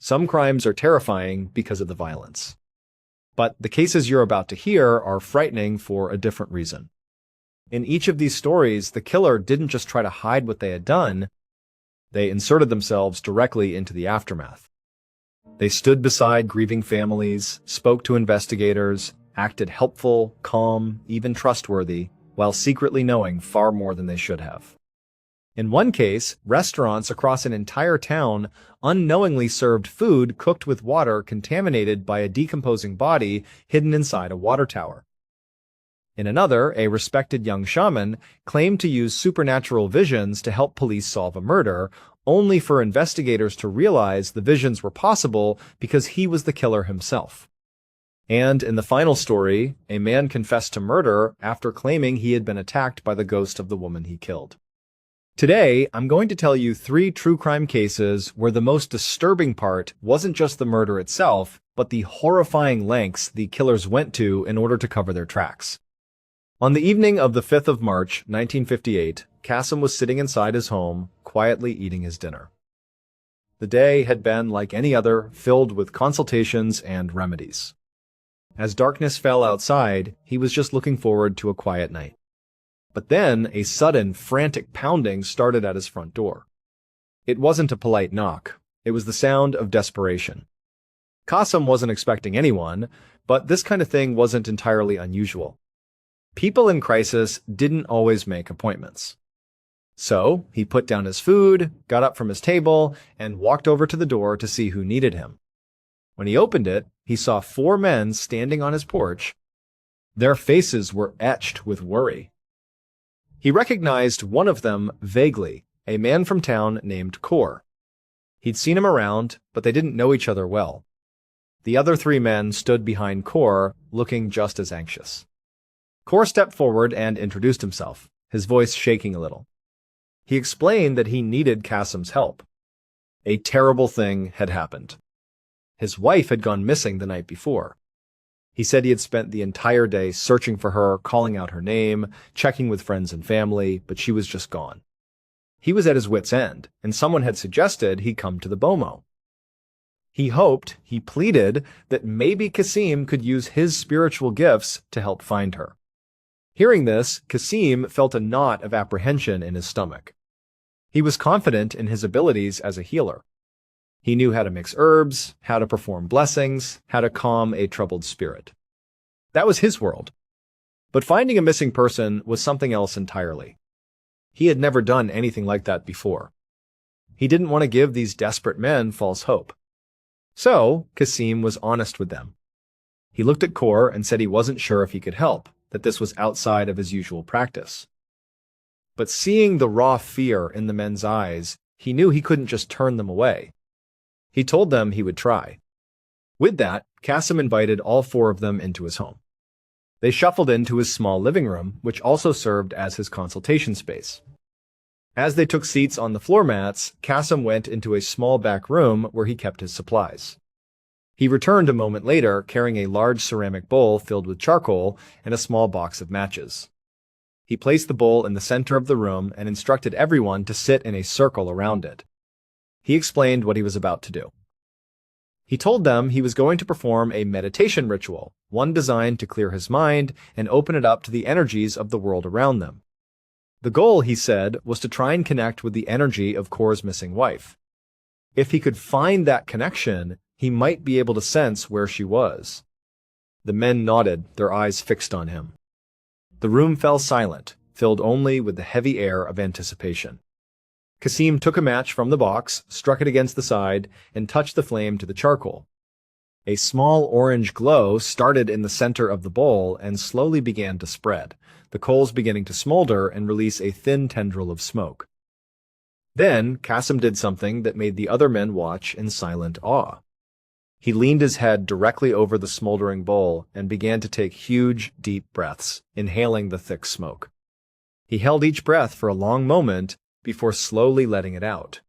Some crimes are terrifying because of the violence. But the cases you're about to hear are frightening for a different reason. In each of these stories, the killer didn't just try to hide what they had done, they inserted themselves directly into the aftermath. They stood beside grieving families, spoke to investigators, acted helpful, calm, even trustworthy, while secretly knowing far more than they should have. In one case, restaurants across an entire town unknowingly served food cooked with water contaminated by a decomposing body hidden inside a water tower. In another, a respected young shaman claimed to use supernatural visions to help police solve a murder, only for investigators to realize the visions were possible because he was the killer himself. And in the final story, a man confessed to murder after claiming he had been attacked by the ghost of the woman he killed. Today, I'm going to tell you 3 true crime cases where the most disturbing part wasn't just the murder itself, but the horrifying lengths the killers went to in order to cover their tracks. On the evening of the 5th of March, 1958, Qasim was sitting inside his home, quietly eating his dinner. The day had been like any other, filled with consultations and remedies. As darkness fell outside, he was just looking forward to a quiet night. But then a sudden, frantic pounding started at his front door. It wasn't a polite knock. It was the sound of desperation. Qasim wasn't expecting anyone, but this kind of thing wasn't entirely unusual. People in crisis didn't always make appointments. So he put down his food, got up from his table, and walked over to the door to see who needed him. When he opened it, he saw 4 men standing on his porch. Their faces were etched with worry. He recognized one of them vaguely, a man from town named Kaur. He'd seen him around, but they didn't know each other well. The other 3 men stood behind Kaur, looking just as anxious. Kaur stepped forward and introduced himself, his voice shaking a little. He explained that he needed Qasim's help. A terrible thing had happened. His wife had gone missing the night before. He said he had spent the entire day searching for her, calling out her name, checking with friends and family, but she was just gone. He was at his wit's end, and someone had suggested he come to the Bomo. He hoped, he pleaded, that maybe Qasim could use his spiritual gifts to help find her. Hearing this, Qasim felt a knot of apprehension in his stomach. He was confident in his abilities as a healer. He knew how to mix herbs, how to perform blessings, how to calm a troubled spirit. That was his world. But finding a missing person was something else entirely. He had never done anything like that before. He didn't want to give these desperate men false hope. So, Qasim was honest with them. He looked at Kaur and said he wasn't sure if he could help, that this was outside of his usual practice. But seeing the raw fear in the men's eyes, he knew he couldn't just turn them away. He told them he would try. With that, Qasim invited all 4 of them into his home. They shuffled into his small living room, which also served as his consultation space. As they took seats on the floor mats, Qasim went into a small back room where he kept his supplies. He returned a moment later carrying a large ceramic bowl filled with charcoal and a small box of matches. He placed the bowl in the center of the room and instructed everyone to sit in a circle around it. He explained what he was about to do. He told them he was going to perform a meditation ritual, one designed to clear his mind and open it up to the energies of the world around them. The goal, he said, was to try and connect with the energy of Kaur's missing wife. If he could find that connection, he might be able to sense where she was. The men nodded, their eyes fixed on him. The room fell silent, filled only with the heavy air of anticipation. Qasim took a match from the box, struck it against the side, and touched the flame to the charcoal. A small orange glow started in the center of the bowl and slowly began to spread, the coals beginning to smolder and release a thin tendril of smoke. Then, Qasim did something that made the other men watch in silent awe. He leaned his head directly over the smoldering bowl and began to take huge, deep breaths, inhaling the thick smoke. He held each breath for a long moment before slowly letting it out.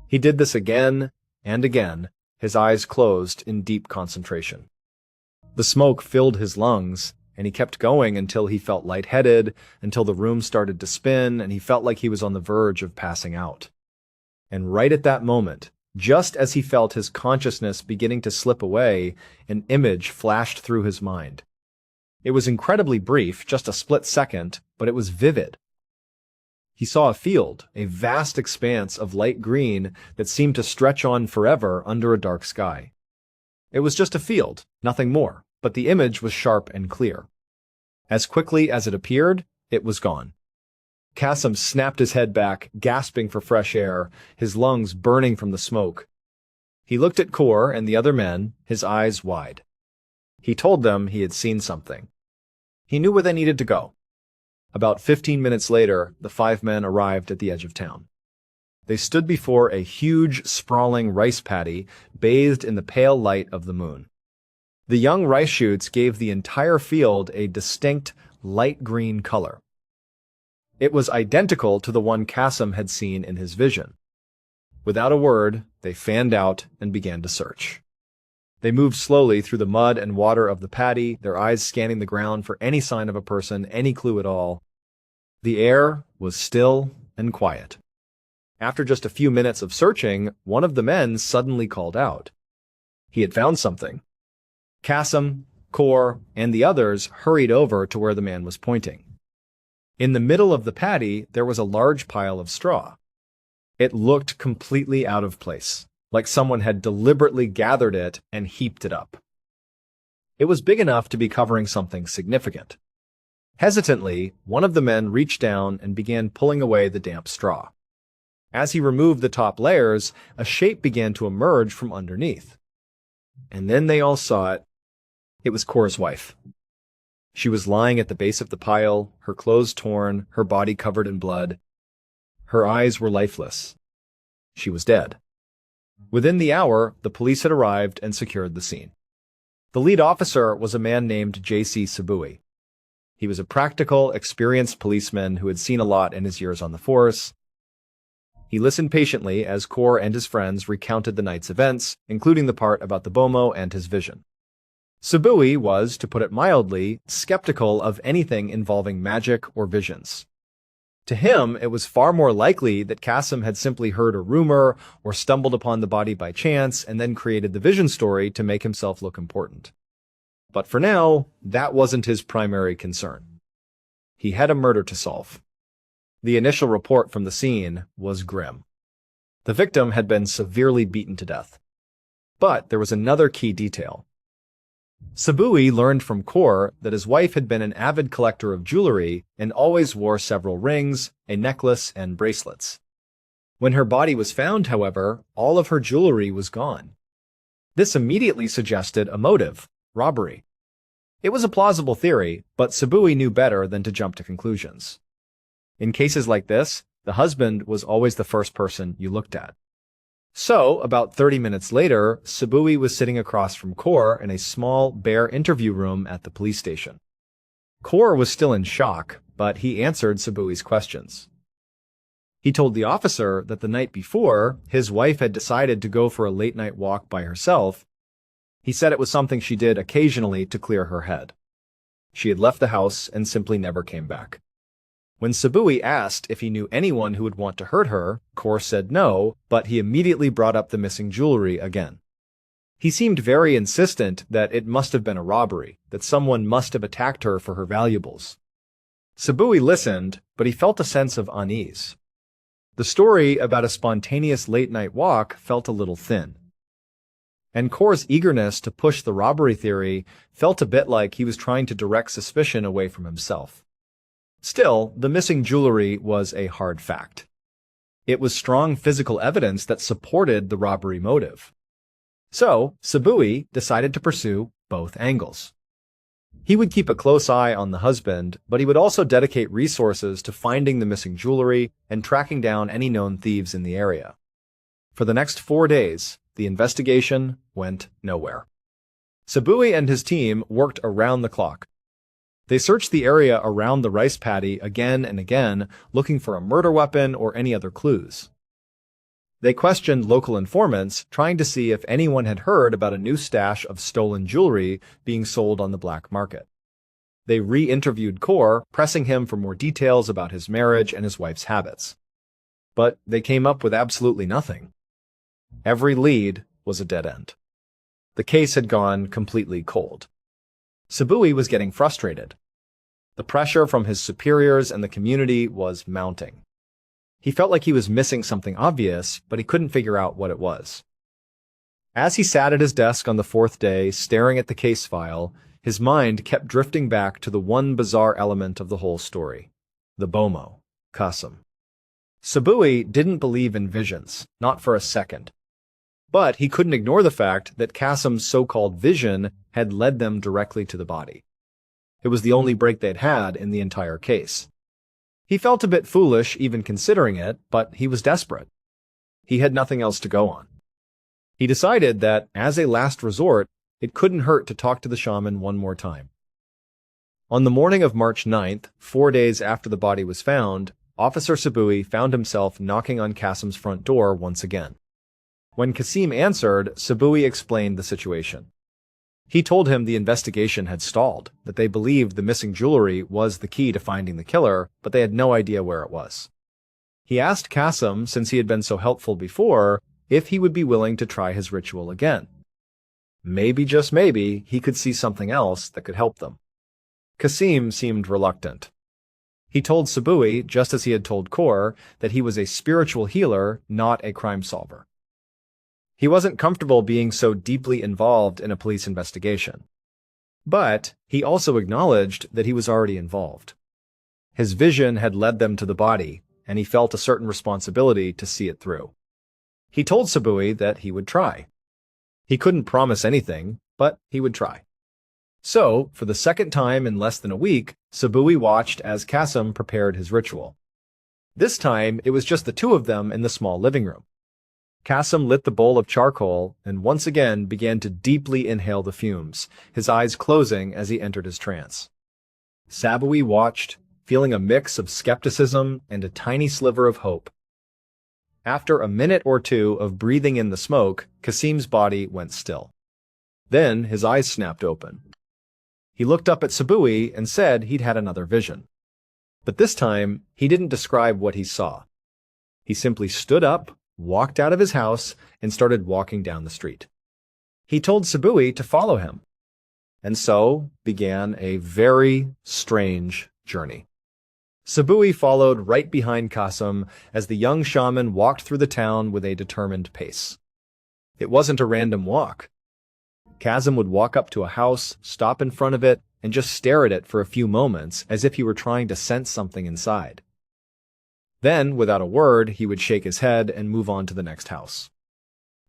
He did this again and again, his eyes closed in deep concentration. The smoke filled his lungs, and he kept going until he felt lightheaded, until the room started to spin, and he felt like he was on the verge of passing out. And right at that moment, Just as he felt his consciousness beginning to slip away, an image flashed through his mind. It was incredibly brief, just a split second, but it was vivid. He saw a field, a vast expanse of light green that seemed to stretch on forever under a dark sky. It was just a field, nothing more, but the image was sharp and clear. As quickly as it appeared, it was gone. Kasim snapped his head back, gasping for fresh air, his lungs burning from the smoke. He looked at Kor and the other men, his eyes wide. He told them he had seen something. He knew where they needed to go. About 15 minutes later, the 5 men arrived at the edge of town. They stood before a huge, sprawling rice paddy bathed in the pale light of the moon. The young rice shoots gave the entire field a distinct, light green color. It was identical to the one Kasim had seen in his vision. Without a word, they fanned out and began to search. They moved slowly through the mud and water of the paddy, their eyes scanning the ground for any sign of a person, any clue at all. The air was still and quiet. After just a few minutes of searching, one of the men suddenly called out. He had found something. Kasim, Kor, and the others hurried over to where the man was pointing. In the middle of the paddy, there was a large pile of straw. It looked completely out of place, like someone had deliberately gathered it and heaped it up. It was big enough to be covering something significant. Hesitantly, one of the men reached down and began pulling away the damp straw. As he removed the top layers, a shape began to emerge from underneath. And then they all saw it. It was Kor's wife. She was lying at the base of the pile, her clothes torn, her body covered in blood. Her eyes were lifeless. She was dead. Within the hour, the police had arrived and secured the scene. The lead officer was a man named J.C. Sabui. He was a practical, experienced policeman who had seen a lot in his years on the force. He listened patiently as Kor and his friends recounted the night's events, including the part about the Bomo and his vision. Sabui was, to put it mildly, skeptical of anything involving magic or visions. To him, it was far more likely that Kasim had simply heard a rumor or stumbled upon the body by chance and then created the vision story to make himself look important. But for now, that wasn't his primary concern. He had a murder to solve. The initial report from the scene was grim. The victim had been severely beaten to death. But there was another key detail. Sabui learned from Kor that his wife had been an avid collector of jewelry and always wore several rings, a necklace, and bracelets. When her body was found, however, all of her jewelry was gone. This immediately suggested a motive: robbery. It was a plausible theory, but Sabui knew better than to jump to conclusions. In cases like this, the husband was always the first person you looked at. So, about 30 minutes later, Sabui was sitting across from Kor in a small, bare interview room at the police station. Kor was still in shock, but he answered Sabui's questions. He told the officer that the night before, his wife had decided to go for a late-night walk by herself. He said it was something she did occasionally to clear her head. She had left the house and simply never came back. When Sabui asked if he knew anyone who would want to hurt her, Kor said no, but he immediately brought up the missing jewelry again. He seemed very insistent that it must have been a robbery, that someone must have attacked her for her valuables. Sabui listened, but he felt a sense of unease. The story about a spontaneous late-night walk felt a little thin. And Kor's eagerness to push the robbery theory felt a bit like he was trying to direct suspicion away from himself. Still, the missing jewelry was a hard fact. It was strong physical evidence that supported the robbery motive. So, Sabui decided to pursue both angles. He would keep a close eye on the husband, but he would also dedicate resources to finding the missing jewelry and tracking down any known thieves in the area. For the next 4 days, the investigation went nowhere. Sabui and his team worked around the clock. They searched the area around the rice paddy again and again, looking for a murder weapon or any other clues. They questioned local informants, trying to see if anyone had heard about a new stash of stolen jewelry being sold on the black market. They re-interviewed Kor, pressing him for more details about his marriage and his wife's habits. But they came up with absolutely nothing. Every lead was a dead end. The case had gone completely cold. Sabui was getting frustrated. The pressure from his superiors and the community was mounting. He felt like he was missing something obvious, but he couldn't figure out what it was. As he sat at his desk on the fourth day, staring at the case file, his mind kept drifting back to the one bizarre element of the whole story: the Bomo, Qasim. Sabui didn't believe in visions, not for a second. But he couldn't ignore the fact that Qasim's so-called vision had led them directly to the body. It was the only break they'd had in the entire case. He felt a bit foolish even considering it, but he was desperate. He had nothing else to go on. He decided that, as a last resort, it couldn't hurt to talk to the shaman one more time. On the morning of March 9th, 4 days after the body was found, Officer Sabui found himself knocking on Qasim's front door once again. When Qasim answered, Sabui explained the situation. He told him the investigation had stalled, that they believed the missing jewelry was the key to finding the killer, but they had no idea where it was. He asked Qasim, since he had been so helpful before, if he would be willing to try his ritual again. Maybe, just maybe, he could see something else that could help them. Qasim seemed reluctant. He told Sabui, just as he had told Kaur, that he was a spiritual healer, not a crime solver. He wasn't comfortable being so deeply involved in a police investigation. But he also acknowledged that he was already involved. His vision had led them to the body, and he felt a certain responsibility to see it through. He told Sabui that he would try. He couldn't promise anything, but he would try. So, for the second time in less than a week, Sabui watched as Qasim prepared his ritual. This time, it was just the two of them in the small living room. Qasim lit the bowl of charcoal and once again began to deeply inhale the fumes, his eyes closing as he entered his trance. Sabui watched, feeling a mix of skepticism and a tiny sliver of hope. After a minute or two of breathing in the smoke, Qasim's body went still. Then his eyes snapped open. He looked up at Sabui and said he'd had another vision. But this time, he didn't describe what he saw. He simply stood up, walked out of his house, and started walking down the street. He told Sabui to follow him. And so began a very strange journey. Sabui followed right behind Qasim as the young shaman walked through the town with a determined pace. It wasn't a random walk. Qasim would walk up to a house, stop in front of it, and just stare at it for a few moments as if he were trying to sense something inside. Then, without a word, he would shake his head and move on to the next house.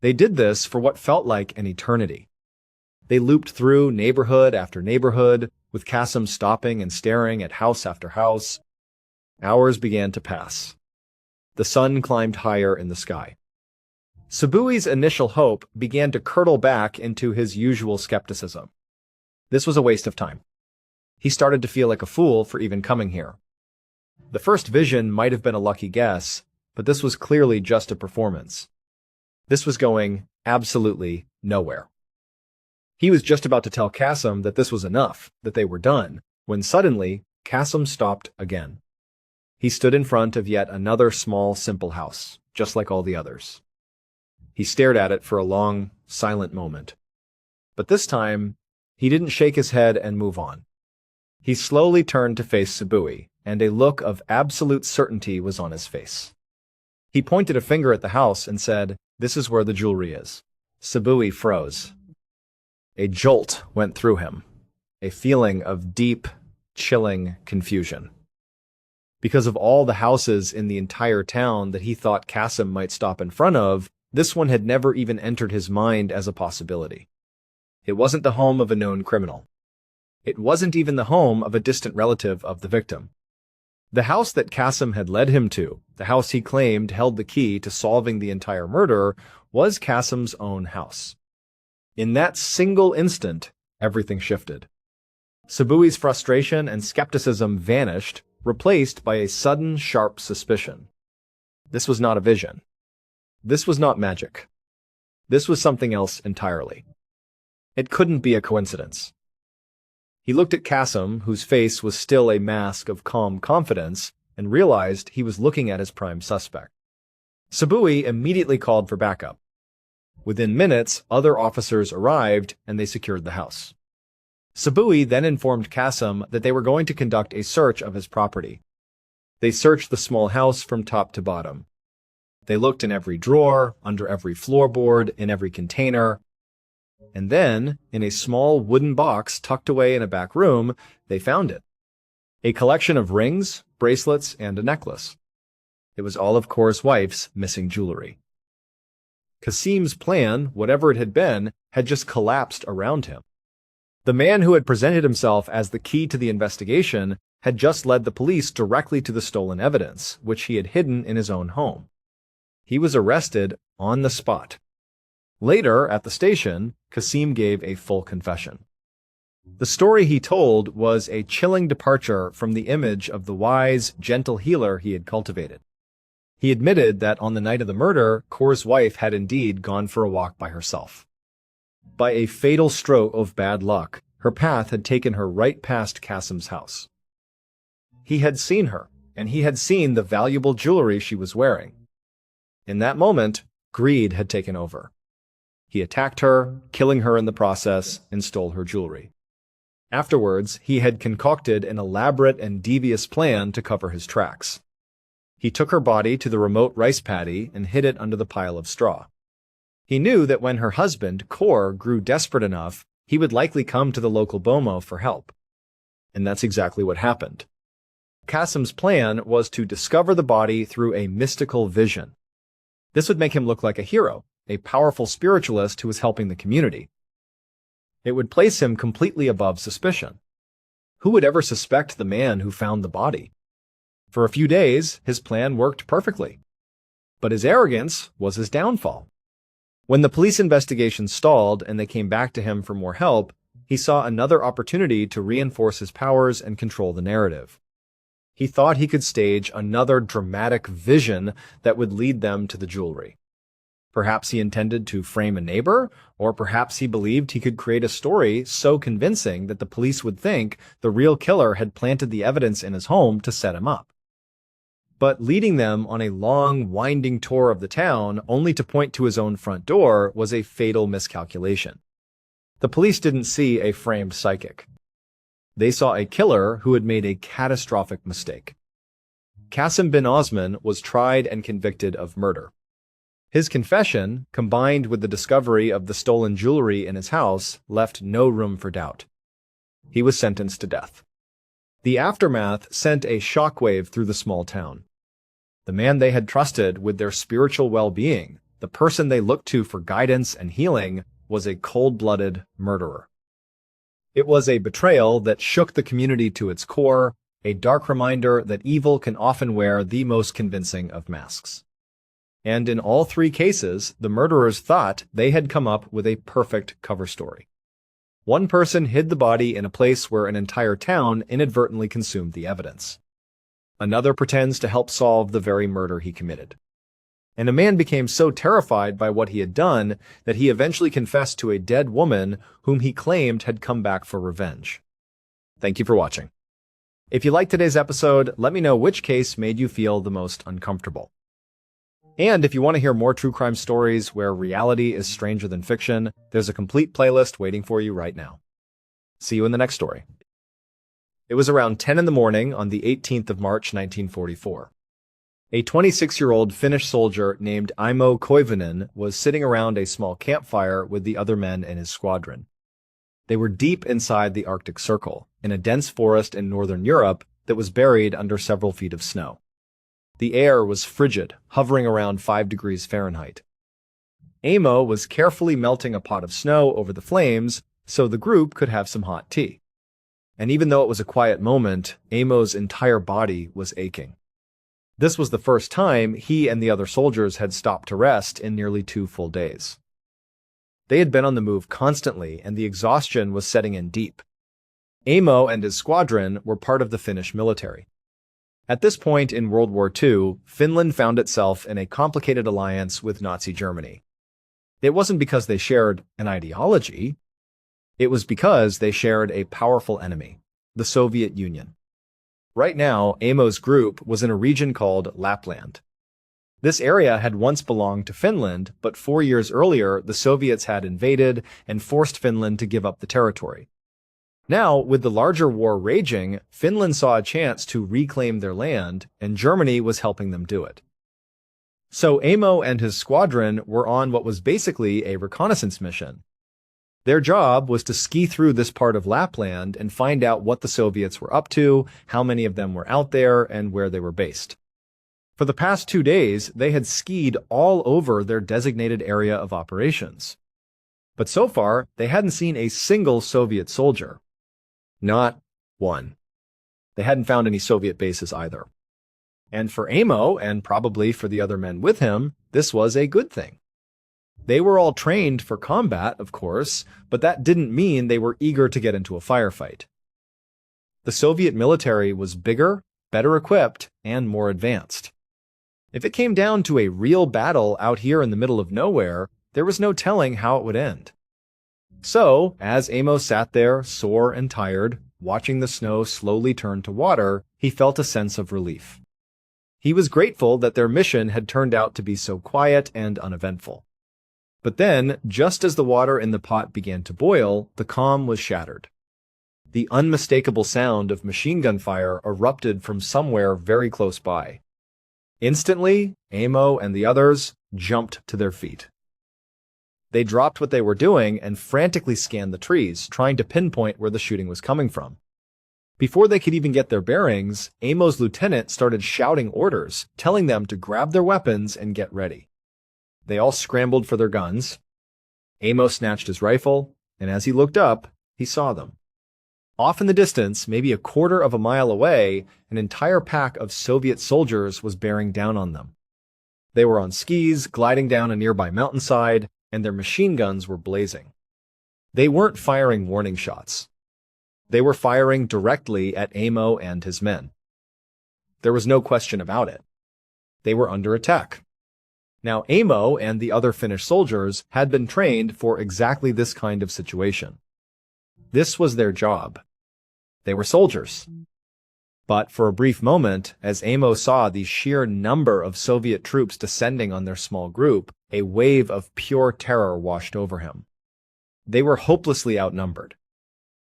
They did this for what felt like an eternity. They looped through neighborhood after neighborhood, with Qasim stopping and staring at house after house. Hours began to pass. The sun climbed higher in the sky. Sabui's initial hope began to curdle back into his usual skepticism. This was a waste of time. He started to feel like a fool for even coming here. The first vision might have been a lucky guess, but this was clearly just a performance. This was going absolutely nowhere. He was just about to tell Qasim that this was enough, that they were done, when suddenly Qasim stopped again. He stood in front of yet another small, simple house, just like all the others. He stared at it for a long, silent moment. But this time, he didn't shake his head and move on. He slowly turned to face Sabui, and a look of absolute certainty was on his face. He pointed a finger at the house and said, "This is where the jewelry is." Sabui froze. A jolt went through him, a feeling of deep, chilling confusion. Because of all the houses in the entire town that he thought Qasim might stop in front of, this one had never even entered his mind as a possibility. It wasn't the home of a known criminal. It wasn't even the home of a distant relative of the victim. The house that Qasim had led him to, the house he claimed held the key to solving the entire murder, was Qasim's own house. In that single instant, everything shifted. Sabui's frustration and skepticism vanished, replaced by a sudden, sharp suspicion. This was not a vision. This was not magic. This was something else entirely. It couldn't be a coincidence. He looked at Qasim, whose face was still a mask of calm confidence, and realized he was looking at his prime suspect. Sabui immediately called for backup. Within minutes, other officers arrived and they secured the house. Sabui then informed Kasim that they were going to conduct a search of his property. They searched the small house from top to bottom. They looked in every drawer, under every floorboard, in every container. And then, in a small wooden box tucked away in a back room, they found it. A collection of rings, bracelets, and a necklace. It was all of Kaur's wife's missing jewelry. Kasim's plan, whatever it had been, had just collapsed around him. The man who had presented himself as the key to the investigation had just led the police directly to the stolen evidence, which he had hidden in his own home. He was arrested on the spot. Later, at the station, Kasim gave a full confession. The story he told was a chilling departure from the image of the wise, gentle healer he had cultivated. He admitted that on the night of the murder, Kaur's wife had indeed gone for a walk by herself. By a fatal stroke of bad luck, her path had taken her right past Kasim's house. He had seen her, and he had seen the valuable jewelry she was wearing. In that moment, greed had taken over. He attacked her, killing her in the process, and stole her jewelry. Afterwards, he had concocted an elaborate and devious plan to cover his tracks. He took her body to the remote rice paddy and hid it under the pile of straw. He knew that when her husband, Kaur, grew desperate enough, he would likely come to the local boma for help. And that's exactly what happened. Kasim's plan was to discover the body through a mystical vision. This would make him look like a hero, a powerful spiritualist who was helping the community. It would place him completely above suspicion. Who would ever suspect the man who found the body? For a few days, his plan worked perfectly. But his arrogance was his downfall. When the police investigation stalled and they came back to him for more help, he saw another opportunity to reinforce his powers and control the narrative. He thought he could stage another dramatic vision that would lead them to the jewelry. Perhaps he intended to frame a neighbor, or perhaps he believed he could create a story so convincing that the police would think the real killer had planted the evidence in his home to set him up. But leading them on a long, winding tour of the town only to point to his own front door was a fatal miscalculation. The police didn't see a framed psychic. They saw a killer who had made a catastrophic mistake. Kasim bin Osman was tried and convicted of murder. His confession, combined with the discovery of the stolen jewelry in his house, left no room for doubt. He was sentenced to death. The aftermath sent a shockwave through the small town. The man they had trusted with their spiritual well-being, the person they looked to for guidance and healing, was a cold-blooded murderer. It was a betrayal that shook the community to its core, a dark reminder that evil can often wear the most convincing of masks. And in all three cases, the murderers thought they had come up with a perfect cover story. One person hid the body in a place where an entire town inadvertently consumed the evidence. Another pretends to help solve the very murder he committed. And a man became so terrified by what he had done that he eventually confessed to a dead woman whom he claimed had come back for revenge. Thank you for watching. If you liked today's episode, let me know which case made you feel the most uncomfortable. And if you want to hear more true crime stories where reality is stranger than fiction, there's a complete playlist waiting for you right now. See you in the next story. It was around 10 in the morning on the 18th of March, 1944. A 26-year-old Finnish soldier named Imo Koivunen was sitting around a small campfire with the other men in his squadron. They were deep inside the Arctic Circle, in a dense forest in northern Europe that was buried under several feet of snow. The air was frigid, hovering around 5 degrees Fahrenheit. Amo was carefully melting a pot of snow over the flames so the group could have some hot tea. And even though it was a quiet moment, Amo's entire body was aching. This was the first time he and the other soldiers had stopped to rest in nearly 2 full days. They had been on the move constantly, and the exhaustion was setting in deep. Amo and his squadron were part of the Finnish military. At this point in World War II, Finland found itself in a complicated alliance with Nazi Germany. It wasn't because they shared an ideology. It was because they shared a powerful enemy, the Soviet Union. Right now, Amo's group was in a region called Lapland. This area had once belonged to Finland, but 4 years earlier, the Soviets had invaded and forced Finland to give up the territory. Now, with the larger war raging, Finland saw a chance to reclaim their land, and Germany was helping them do it. So Amo and his squadron were on what was basically a reconnaissance mission. Their job was to ski through this part of Lapland and find out what the Soviets were up to, how many of them were out there, and where they were based. For the past 2 days, they had skied all over their designated area of operations. But so far, they hadn't seen a single Soviet soldier. Not one. They hadn't found any Soviet bases either. And for Amo, and probably for the other men with him, this was a good thing. They were all trained for combat, of course, but that didn't mean they were eager to get into a firefight. The Soviet military was bigger, better equipped, and more advanced. If it came down to a real battle out here in the middle of nowhere, there was no telling how it would end. So, as Amo sat there, sore and tired, watching the snow slowly turn to water, he felt a sense of relief. He was grateful that their mission had turned out to be so quiet and uneventful. But then, just as the water in the pot began to boil, the calm was shattered. The unmistakable sound of machine gun fire erupted from somewhere very close by. Instantly, Amo and the others jumped to their feet. They dropped what they were doing and frantically scanned the trees, trying to pinpoint where the shooting was coming from. Before they could even get their bearings, Amo's lieutenant started shouting orders, telling them to grab their weapons and get ready. They all scrambled for their guns. Amo snatched his rifle, and as he looked up, he saw them. Off in the distance, maybe a quarter of a mile away, an entire pack of Soviet soldiers was bearing down on them. They were on skis, gliding down a nearby mountainside, and their machine guns were blazing. They weren't firing warning shots. They were firing directly at Amo and his men. There was no question about it. They were under attack. Now, Amo and the other Finnish soldiers had been trained for exactly this kind of situation. This was their job. They were soldiers. But for a brief moment, as Amo saw the sheer number of Soviet troops descending on their small group, a wave of pure terror washed over him. They were hopelessly outnumbered.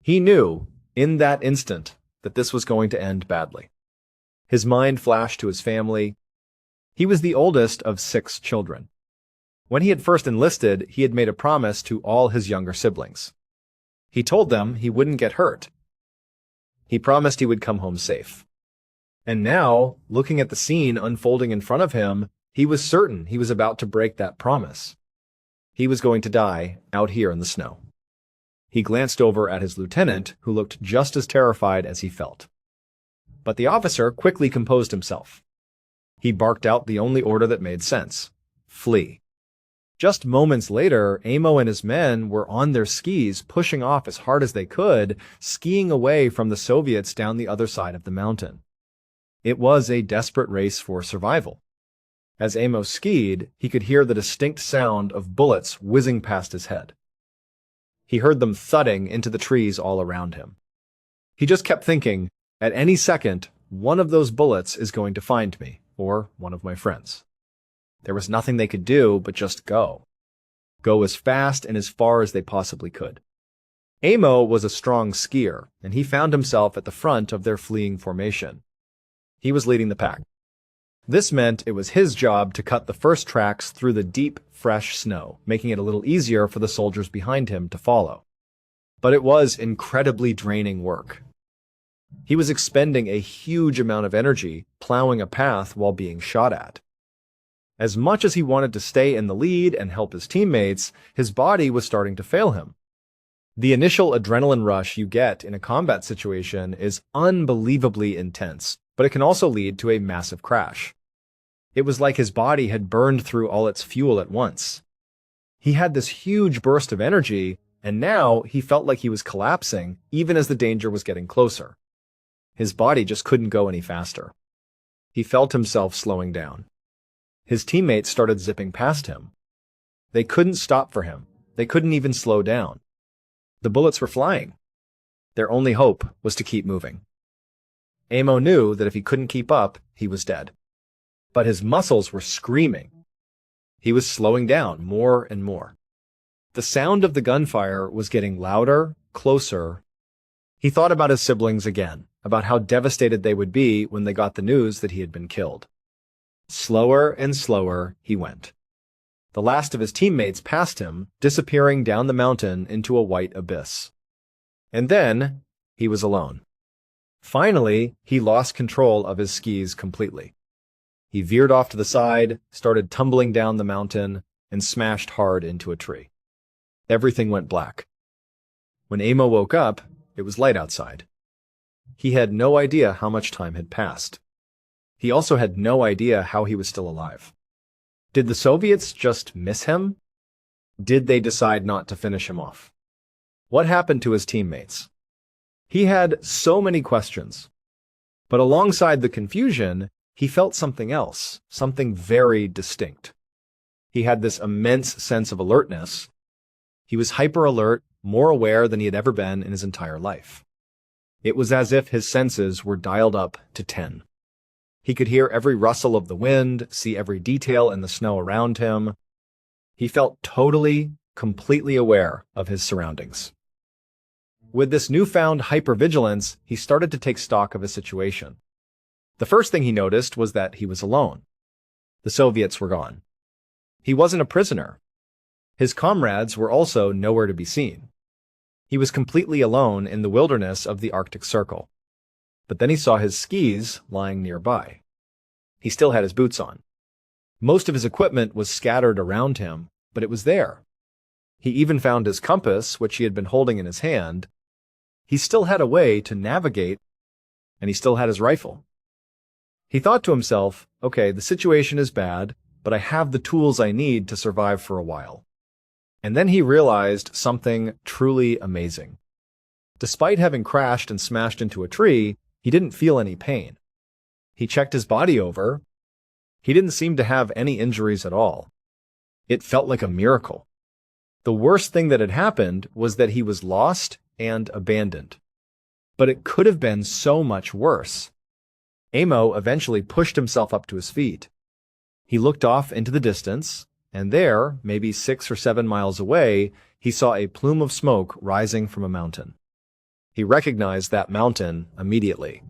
He knew, in that instant, that this was going to end badly. His mind flashed to his family. He was the oldest of 6 children. When he had first enlisted, he had made a promise to all his younger siblings. He told them he wouldn't get hurt. He promised he would come home safe. And now, looking at the scene unfolding in front of him, he was certain he was about to break that promise. He was going to die out here in the snow. He glanced over at his lieutenant, who looked just as terrified as he felt. But the officer quickly composed himself. He barked out the only order that made sense: flee. Just moments later, Amo and his men were on their skis, pushing off as hard as they could, skiing away from the Soviets down the other side of the mountain. It was a desperate race for survival. As Amo skied, he could hear the distinct sound of bullets whizzing past his head. He heard them thudding into the trees all around him. He just kept thinking, at any second, one of those bullets is going to find me, or one of my friends. There was nothing they could do but just go. Go as fast and as far as they possibly could. Amo was a strong skier, and he found himself at the front of their fleeing formation. He was leading the pack. This meant it was his job to cut the first tracks through the deep, fresh snow, making it a little easier for the soldiers behind him to follow. But it was incredibly draining work. He was expending a huge amount of energy plowing a path while being shot at. As much as he wanted to stay in the lead and help his teammates, his body was starting to fail him. The initial adrenaline rush you get in a combat situation is unbelievably intense, but it can also lead to a massive crash. It was like his body had burned through all its fuel at once. He had this huge burst of energy, and now he felt like he was collapsing, even as the danger was getting closer. His body just couldn't go any faster. He felt himself slowing down. His teammates started zipping past him. They couldn't stop for him. They couldn't even slow down. The bullets were flying. Their only hope was to keep moving. Amo knew that if he couldn't keep up, he was dead. but his muscles were screaming. He was slowing down more and more. The sound of the gunfire was getting louder, closer. He thought about his siblings again, about how devastated they would be when they got the news that he had been killed. Slower and slower he went. The last of his teammates passed him, disappearing down the mountain into a white abyss. And then he was alone. Finally, he lost control of his skis completely. He veered off to the side, started tumbling down the mountain, and smashed hard into a tree. Everything went black. When Amo woke up, it was light outside. He had no idea how much time had passed. He also had no idea how he was still alive. Did the Soviets just miss him? Did they decide not to finish him off? What happened to his teammates? He had so many questions. But alongside the confusion, he felt something else, something very distinct. He had this immense sense of alertness. He was hyper-alert, more aware than he had ever been in his entire life. It was as if his senses were dialed up to 10. He could hear every rustle of the wind, see every detail in the snow around him. He felt totally, completely aware of his surroundings. With this newfound hypervigilance, he started to take stock of his situation. The first thing he noticed was that he was alone. The Soviets were gone. He wasn't a prisoner. His comrades were also nowhere to be seen. He was completely alone in the wilderness of the Arctic Circle. But then he saw his skis lying nearby. He still had his boots on. Most of his equipment was scattered around him, but it was there. He even found his compass, which he had been holding in his hand. He still had a way to navigate, and he still had his rifle. He thought to himself, okay, the situation is bad, but I have the tools I need to survive for a while. And then he realized something truly amazing. Despite having crashed and smashed into a tree, he didn't feel any pain. He checked his body over. He didn't seem to have any injuries at all. It felt like a miracle. The worst thing that had happened was that he was lost and abandoned. But it could have been so much worse. Amo eventually pushed himself up to his feet. He looked off into the distance, and there, maybe 6 or 7 miles away, he saw a plume of smoke rising from a mountain. He recognized that mountain immediately.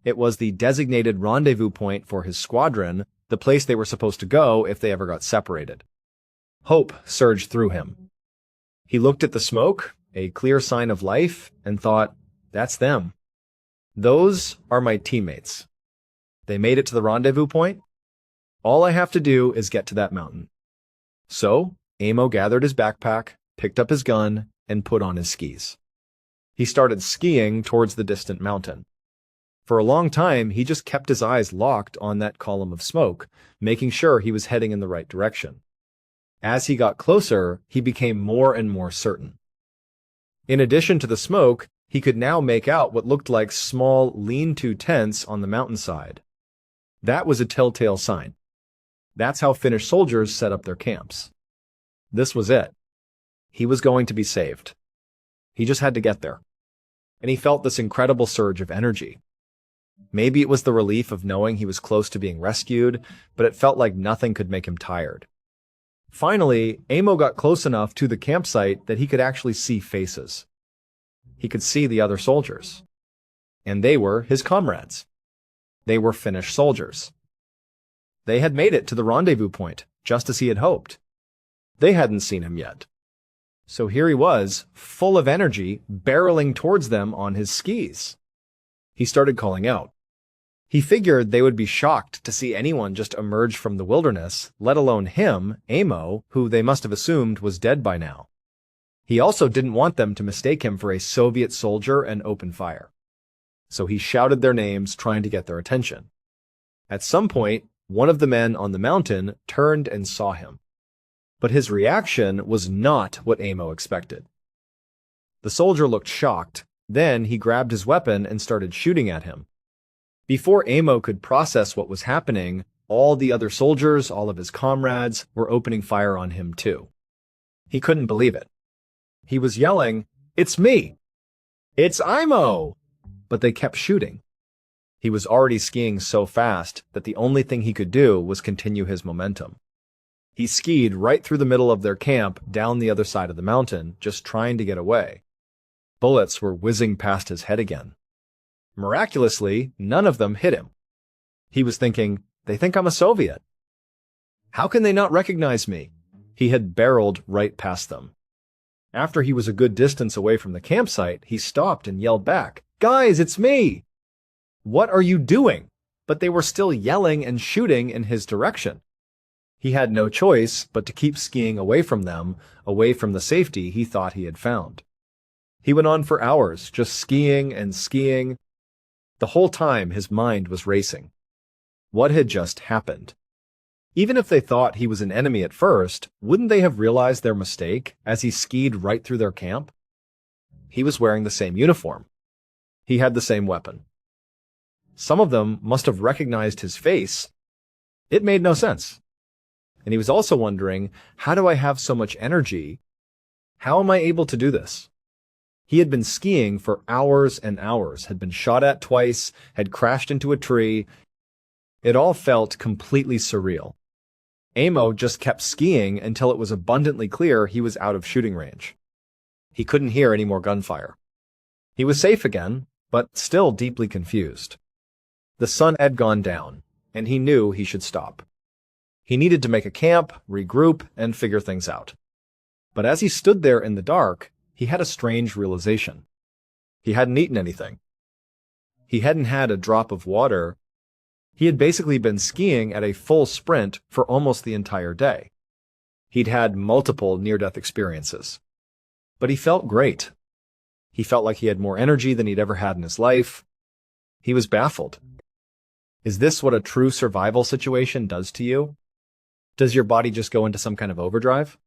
It was the designated rendezvous point for his squadron, the place they were supposed to go if they ever got separated. Hope surged through him. He looked at the smoke, a clear sign of life, and thought, that's them. Those are my teammates. They made it to the rendezvous point. All I have to do is get to that mountain. So, Amo gathered his backpack, picked up his gun, and put on his skis. He started skiing towards the distant mountain. For a long time, he just kept his eyes locked on that column of smoke, making sure he was heading in the right direction. As he got closer, he became more and more certain. In addition to the smoke, he could now make out what looked like small lean-to tents on the mountainside. That was a telltale sign. That's how Finnish soldiers set up their camps. This was it. He was going to be saved. He just had to get there. And he felt this incredible surge of energy. Maybe it was the relief of knowing he was close to being rescued, but it felt like nothing could make him tired. Finally, Amo got close enough to the campsite that he could actually see faces. He could see the other soldiers. And they were his comrades. They were Finnish soldiers. They had made it to the rendezvous point, just as he had hoped. They hadn't seen him yet. So here he was, full of energy, barreling towards them on his skis. He started calling out. He figured they would be shocked to see anyone just emerge from the wilderness, let alone him, Amo, who they must have assumed was dead by now. He also didn't want them to mistake him for a Soviet soldier and open fire. So he shouted their names, trying to get their attention. At some point, one of the men on the mountain turned and saw him. But his reaction was not what Amo expected. The soldier looked shocked. Then he grabbed his weapon and started shooting at him. Before Amo could process what was happening, all the other soldiers, all of his comrades, were opening fire on him too. He couldn't believe it. He was yelling, "It's me! It's Imo!" But they kept shooting. He was already skiing so fast that the only thing he could do was continue his momentum. He skied right through the middle of their camp down the other side of the mountain, just trying to get away. Bullets were whizzing past his head again. Miraculously, none of them hit him. He was thinking, they think I'm a Soviet. How can they not recognize me? He had barreled right past them. After he was a good distance away from the campsite, he stopped and yelled back, "Guys, it's me!" "What are you doing?" But they were still yelling and shooting in his direction. He had no choice but to keep skiing away from them, away from the safety he thought he had found. He went on for hours, just skiing and skiing. The whole time his mind was racing. What had just happened? Even if they thought he was an enemy at first, wouldn't they have realized their mistake as he skied right through their camp? He was wearing the same uniform. He had the same weapon. Some of them must have recognized his face. It made no sense. And he was also wondering, how do I have so much energy? How am I able to do this? He had been skiing for hours and hours, had been shot at twice, had crashed into a tree. It all felt completely surreal. Amo just kept skiing until it was abundantly clear he was out of shooting range. He couldn't hear any more gunfire. He was safe again, but still deeply confused. The sun had gone down, and he knew he should stop. He needed to make a camp, regroup, and figure things out. But as he stood there in the dark, he had a strange realization. He hadn't eaten anything. He hadn't had a drop of water. He had basically been skiing at a full sprint for almost the entire day. He'd had multiple near-death experiences. But he felt great. He felt like he had more energy than he'd ever had in his life. He was baffled. Is this what a true survival situation does to you? Does your body just go into some kind of overdrive?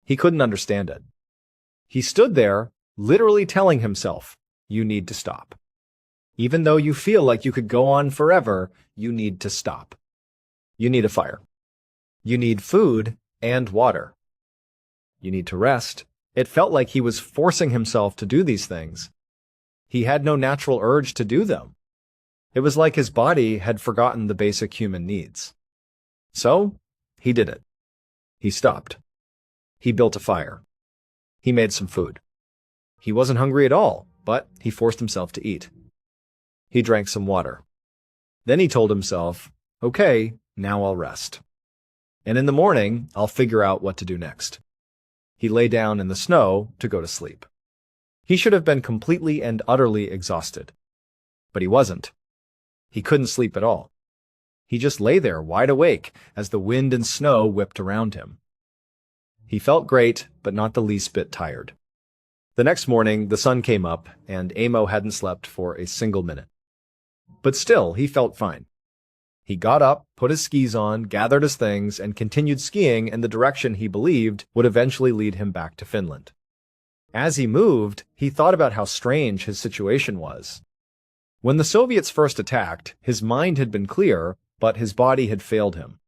He couldn't understand it. He stood there, literally telling himself, you need to stop. Even though you feel like you could go on forever, you need to stop. You need a fire. You need food and water. You need to rest. It felt like he was forcing himself to do these things. He had no natural urge to do them. It was like his body had forgotten the basic human needs. So, he did it. He stopped. He built a fire. He made some food. He wasn't hungry at all, but he forced himself to eat. He drank some water. Then he told himself, okay, now I'll rest. And in the morning, I'll figure out what to do next. He lay down in the snow to go to sleep. He should have been completely and utterly exhausted. But he wasn't. He couldn't sleep at all. He just lay there wide awake as the wind and snow whipped around him. He felt great, but not the least bit tired. The next morning, the sun came up, and Amo hadn't slept for a single minute. But still, he felt fine. He got up, put his skis on, gathered his things, and continued skiing in the direction he believed would eventually lead him back to Finland. As he moved, he thought about how strange his situation was. When the Soviets first attacked, his mind had been clear, but his body had failed him.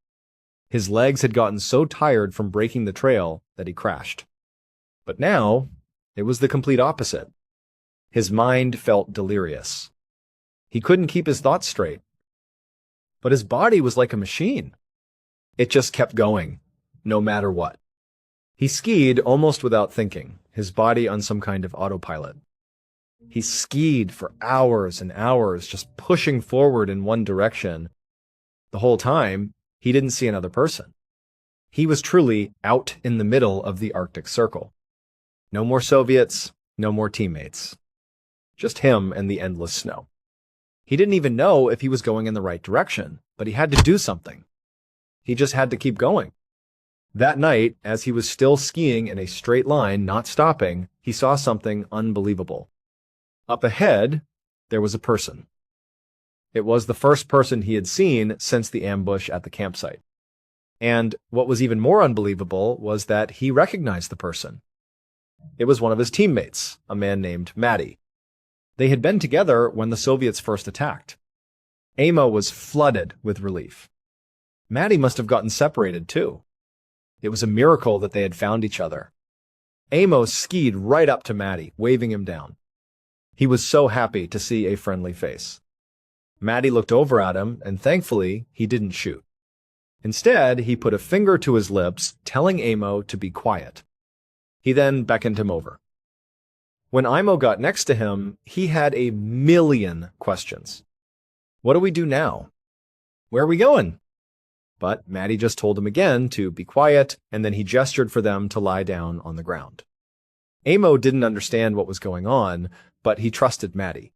His legs had gotten so tired from breaking the trail that he crashed. But now, it was the complete opposite. His mind felt delirious. He couldn't keep his thoughts straight. But his body was like a machine. It just kept going, no matter what. He skied almost without thinking, his body on some kind of autopilot. He skied for hours and hours, just pushing forward in one direction. The whole time, he didn't see another person. He was truly out in the middle of the Arctic Circle. No more Soviets, no more teammates. Just him and the endless snow. He didn't even know if he was going in the right direction, but he had to do something. He just had to keep going. That night, as he was still skiing in a straight line, not stopping, he saw something unbelievable. Up ahead, there was a person. It was the first person he had seen since the ambush at the campsite. And what was even more unbelievable was that he recognized the person. It was one of his teammates, a man named Matty. They had been together when the Soviets first attacked. Amo was flooded with relief. Matty must have gotten separated too. It was a miracle that they had found each other. Amo skied right up to Matty, waving him down. He was so happy to see a friendly face. Maddie looked over at him, and thankfully, he didn't shoot. Instead, he put a finger to his lips, telling Amo to be quiet. He then beckoned him over. When Imo got next to him, he had a million questions. What do we do now? Where are we going? But Maddie just told him again to be quiet, and then he gestured for them to lie down on the ground. Amo didn't understand what was going on, but he trusted Maddie.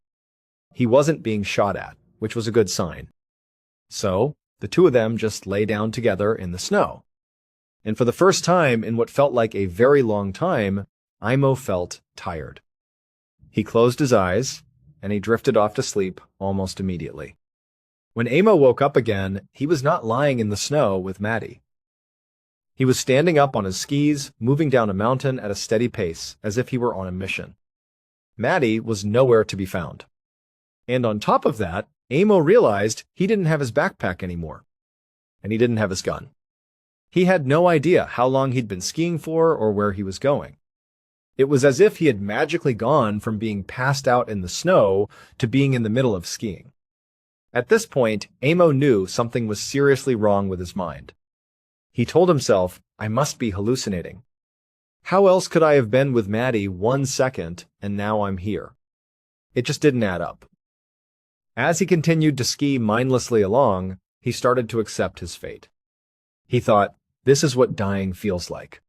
He wasn't being shot at, which was a good sign. So, the two of them just lay down together in the snow. And for the first time in what felt like a very long time, Imo felt tired. He closed his eyes, and he drifted off to sleep almost immediately. When Amo woke up again, he was not lying in the snow with Maddie. He was standing up on his skis, moving down a mountain at a steady pace, as if he were on a mission. Maddie was nowhere to be found. And on top of that, Amo realized he didn't have his backpack anymore. And he didn't have his gun. He had no idea how long he'd been skiing for or where he was going. It was as if he had magically gone from being passed out in the snow to being in the middle of skiing. At this point, Amo knew something was seriously wrong with his mind. He told himself, I must be hallucinating. How else could I have been with Maddie 1 second and now I'm here? It just didn't add up. As he continued to ski mindlessly along, he started to accept his fate. He thought, this is what dying feels like.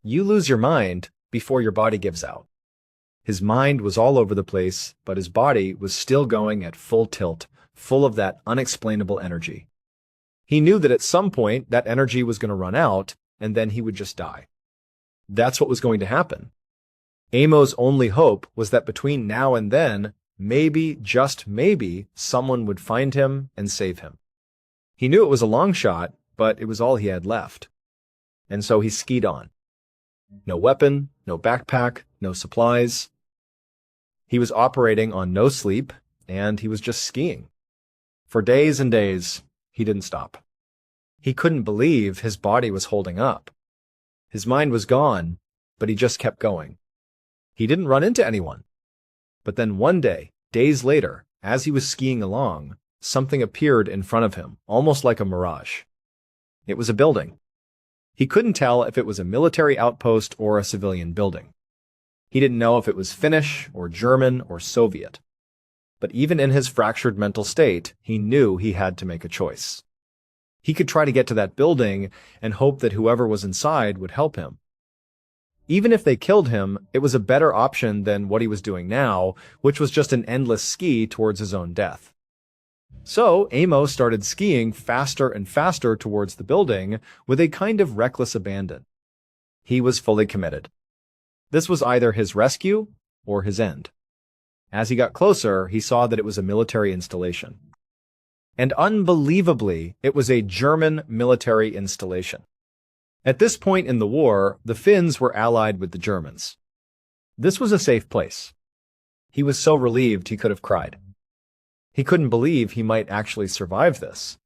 You lose your mind before your body gives out. His mind was all over the place, but his body was still going at full tilt, full of that unexplainable energy. He knew that at some point that energy was going to run out, and then he would just die. That's what was going to happen. Amo's only hope was that between now and then, maybe, just maybe, someone would find him and save him. He knew it was a long shot, but it was all he had left. And so he skied on. No weapon, no backpack, no supplies. He was operating on no sleep, and he was just skiing. For days and days, he didn't stop. He couldn't believe his body was holding up. His mind was gone, but he just kept going. He didn't run into anyone. But then one day, days later, as he was skiing along, something appeared in front of him, almost like a mirage. It was a building. He couldn't tell if it was a military outpost or a civilian building. He didn't know if it was Finnish or German or Soviet. But even in his fractured mental state, he knew he had to make a choice. He could try to get to that building and hope that whoever was inside would help him. Even if they killed him, it was a better option than what he was doing now, which was just an endless ski towards his own death. So, Amo started skiing faster and faster towards the building with a kind of reckless abandon. He was fully committed. This was either his rescue or his end. As he got closer, he saw that it was a military installation. And unbelievably, it was a German military installation. At this point in the war, the Finns were allied with the Germans. This was a safe place. He was so relieved he could have cried. He couldn't believe he might actually survive this.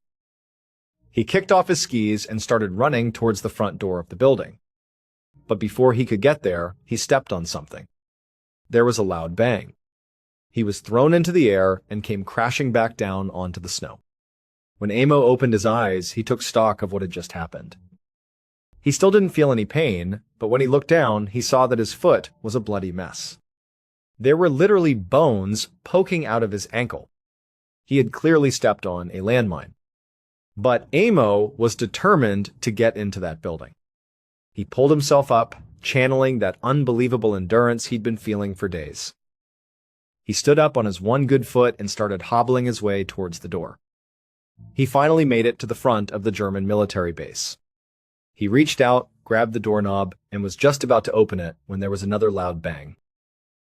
He kicked off his skis and started running towards the front door of the building. But before he could get there, he stepped on something. There was a loud bang. He was thrown into the air and came crashing back down onto the snow. When Amo opened his eyes, he took stock of what had just happened. He still didn't feel any pain, but when he looked down, he saw that his foot was a bloody mess. There were literally bones poking out of his ankle. He had clearly stepped on a landmine. But Amo was determined to get into that building. He pulled himself up, channeling that unbelievable endurance he'd been feeling for days. He stood up on his one good foot and started hobbling his way towards the door. He finally made it to the front of the German military base. He reached out, grabbed the doorknob, and was just about to open it when there was another loud bang.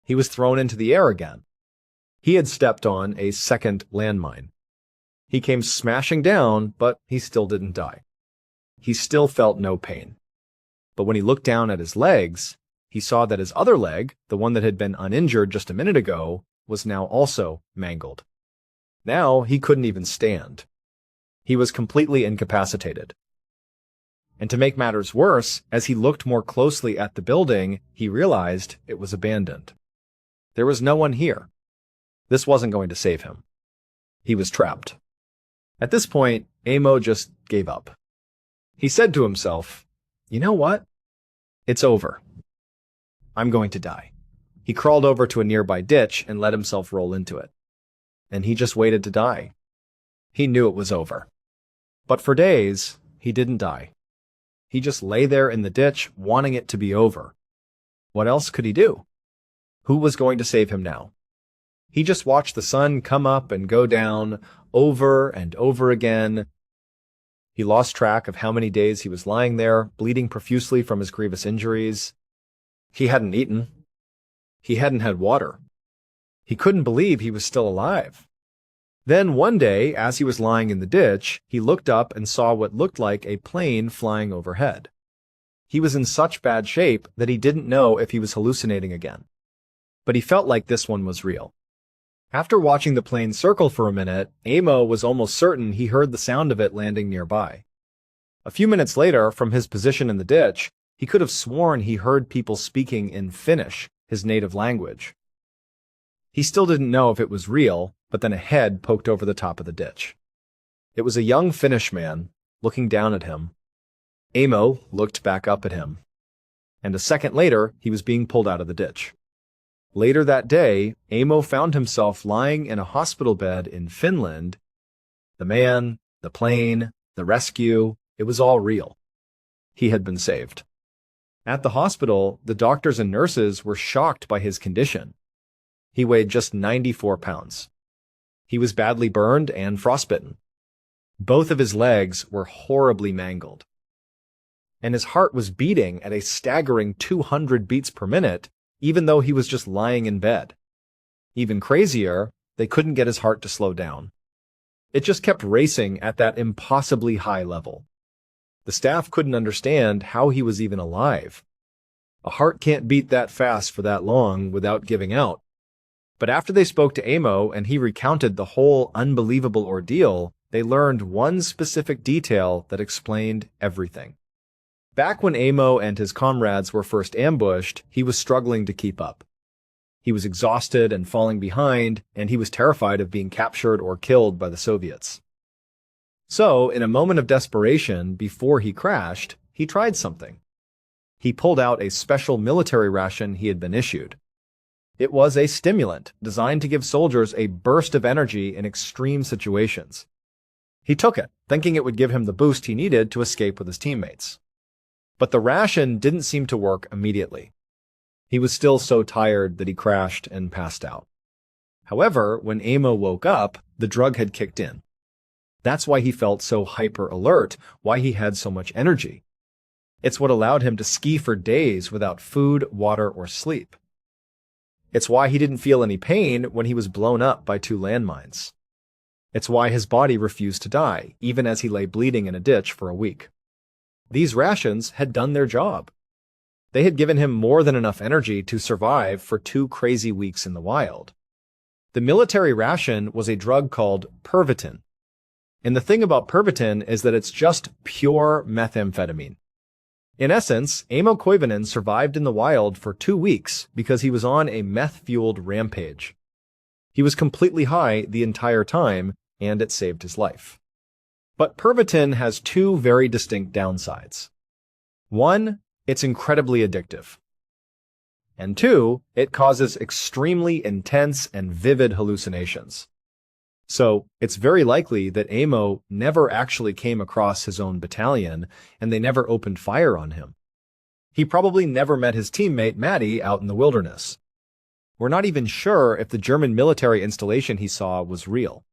He was thrown into the air again. He had stepped on a second landmine. He came smashing down, but he still didn't die. He still felt no pain. But when he looked down at his legs, he saw that his other leg, the one that had been uninjured just a minute ago, was now also mangled. Now he couldn't even stand. He was completely incapacitated. And to make matters worse, as he looked more closely at the building, he realized it was abandoned. There was no one here. This wasn't going to save him. He was trapped. At this point, Amo just gave up. He said to himself, "You know what? It's over. I'm going to die." He crawled over to a nearby ditch and let himself roll into it. And he just waited to die. He knew it was over. But for days, he didn't die. He just lay there in the ditch, wanting it to be over. What else could he do? Who was going to save him now? He just watched the sun come up and go down over and over again. He lost track of how many days he was lying there, bleeding profusely from his grievous injuries. He hadn't eaten. He hadn't had water. He couldn't believe he was still alive. Then one day, as he was lying in the ditch, he looked up and saw what looked like a plane flying overhead. He was in such bad shape that he didn't know if he was hallucinating again. But he felt like this one was real. After watching the plane circle for a minute, Amo was almost certain he heard the sound of it landing nearby. A few minutes later, from his position in the ditch, he could have sworn he heard people speaking in Finnish, his native language. He still didn't know if it was real, but then a head poked over the top of the ditch. It was a young Finnish man, looking down at him. Amo looked back up at him. And a second later, he was being pulled out of the ditch. Later that day, Amo found himself lying in a hospital bed in Finland. The man, the plane, the rescue, it was all real. He had been saved. At the hospital, the doctors and nurses were shocked by his condition. He weighed just 94 pounds. He was badly burned and frostbitten. Both of his legs were horribly mangled. And his heart was beating at a staggering 200 beats per minute, even though he was just lying in bed. Even crazier, they couldn't get his heart to slow down. It just kept racing at that impossibly high level. The staff couldn't understand how he was even alive. A heart can't beat that fast for that long without giving out. But after they spoke to Amo and he recounted the whole unbelievable ordeal, they learned one specific detail that explained everything. Back when Amo and his comrades were first ambushed, he was struggling to keep up. He was exhausted and falling behind, and he was terrified of being captured or killed by the Soviets. So, in a moment of desperation, before he crashed, he tried something. He pulled out a special military ration he had been issued. It was a stimulant designed to give soldiers a burst of energy in extreme situations. He took it, thinking it would give him the boost he needed to escape with his teammates. But the ration didn't seem to work immediately. He was still so tired that he crashed and passed out. However, when Amo woke up, the drug had kicked in. That's why he felt so hyper-alert, why he had so much energy. It's what allowed him to ski for days without food, water, or sleep. It's why he didn't feel any pain when he was blown up by 2 landmines. It's why his body refused to die, even as he lay bleeding in a ditch for a week. These rations had done their job. They had given him more than enough energy to survive for 2 crazy weeks in the wild. The military ration was a drug called Pervitin. And the thing about Pervitin is that it's just pure methamphetamine. In essence, Amo Koivunen survived in the wild for 2 weeks because he was on a meth-fueled rampage. He was completely high the entire time, and it saved his life. But Pervitin has 2 very distinct downsides. 1, it's incredibly addictive. And 2, it causes extremely intense and vivid hallucinations. So, it's very likely that Amo never actually came across his own battalion, and they never opened fire on him. He probably never met his teammate Maddie out in the wilderness. We're not even sure if the German military installation he saw was real.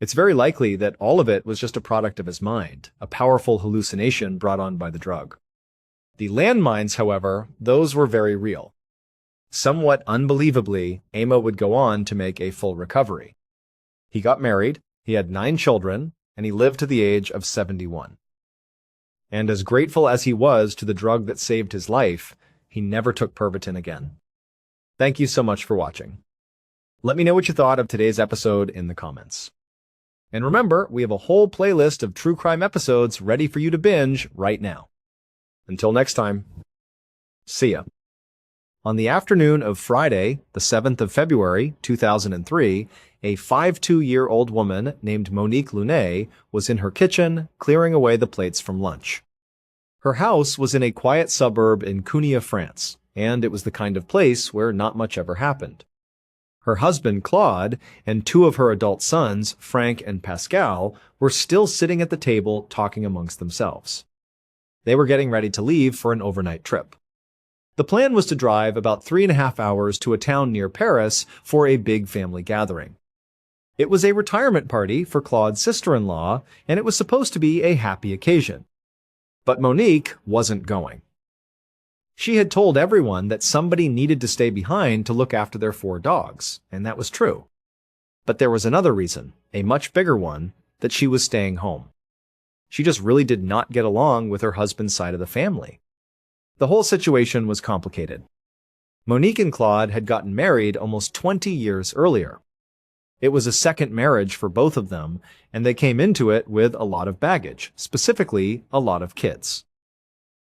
It's very likely that all of it was just a product of his mind, a powerful hallucination brought on by the drug. The landmines, however, those were very real. Somewhat unbelievably, Amo would go on to make a full recovery. He got married, he had 9 children, and he lived to the age of 71. And as grateful as he was to the drug that saved his life, he never took Pervitin again. Thank you so much for watching. Let me know what you thought of today's episode in the comments. And remember, we have a whole playlist of true crime episodes ready for you to binge right now. Until next time, see ya. On the afternoon of Friday, the 7th of February, 2003, a 52-year-old woman named Monique Lunet was in her kitchen clearing away the plates from lunch. Her house was in a quiet suburb in Cunha, France, and it was the kind of place where not much ever happened. Her husband, Claude, and two of her adult sons, Frank and Pascal, were still sitting at the table talking amongst themselves. They were getting ready to leave for an overnight trip. The plan was to drive about 3.5 hours to a town near Paris for a big family gathering. It was a retirement party for Claude's sister-in-law, and it was supposed to be a happy occasion. But Monique wasn't going. She had told everyone that somebody needed to stay behind to look after their 4 dogs, and that was true. But there was another reason, a much bigger one, that she was staying home. She just really did not get along with her husband's side of the family. The whole situation was complicated. Monique and Claude had gotten married almost 20 years earlier. It was a second marriage for both of them, and they came into it with a lot of baggage, specifically a lot of kids.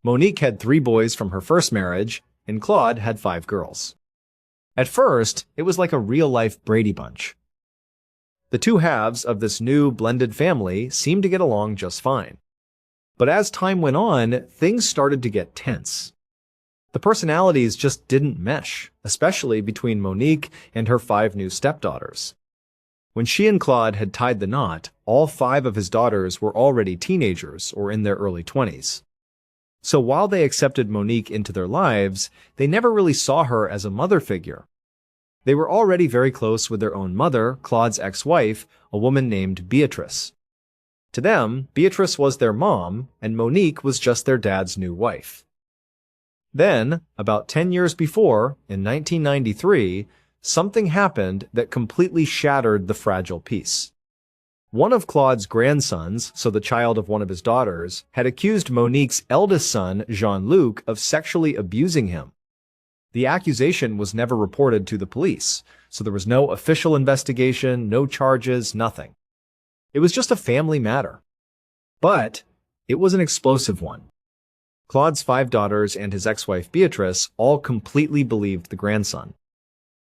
Monique had 3 boys from her first marriage, and Claude had 5 girls. At first, it was like a real-life Brady Bunch. The two halves of this new blended family seemed to get along just fine. But as time went on, things started to get tense. The personalities just didn't mesh, especially between Monique and her 5 new stepdaughters. When she and Claude had tied the knot, all 5 of his daughters were already teenagers or in their early 20s. So while they accepted Monique into their lives, they never really saw her as a mother figure. They were already very close with their own mother, Claude's ex-wife, a woman named Beatrice. To them, Beatrice was their mom, and Monique was just their dad's new wife. Then, about 10 years before, in 1993, something happened that completely shattered the fragile peace. One of Claude's grandsons, so the child of one of his daughters, had accused Monique's eldest son, Jean-Luc, of sexually abusing him. The accusation was never reported to the police, so there was no official investigation, no charges, nothing. It was just a family matter. But it was an explosive one. Claude's 5 daughters and his ex-wife Beatrice all completely believed the grandson.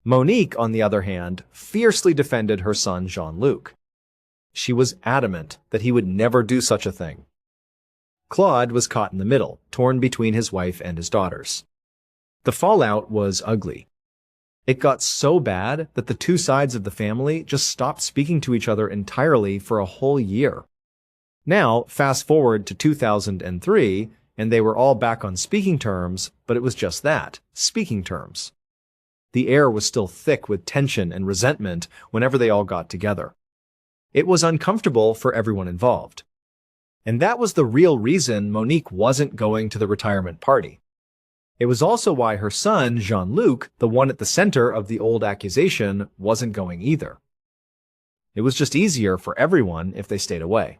Monique, on the other hand, fiercely defended her son Jean-Luc. She was adamant that he would never do such a thing. Claude was caught in the middle, torn between his wife and his daughters. The fallout was ugly. It got so bad that the 2 sides of the family just stopped speaking to each other entirely for a whole year. Now, fast forward to 2003, and they were all back on speaking terms, but it was just that, speaking terms. The air was still thick with tension and resentment whenever they all got together. It was uncomfortable for everyone involved. And that was the real reason Monique wasn't going to the retirement party. It was also why her son, Jean-Luc, the one at the center of the old accusation, wasn't going either. It was just easier for everyone if they stayed away.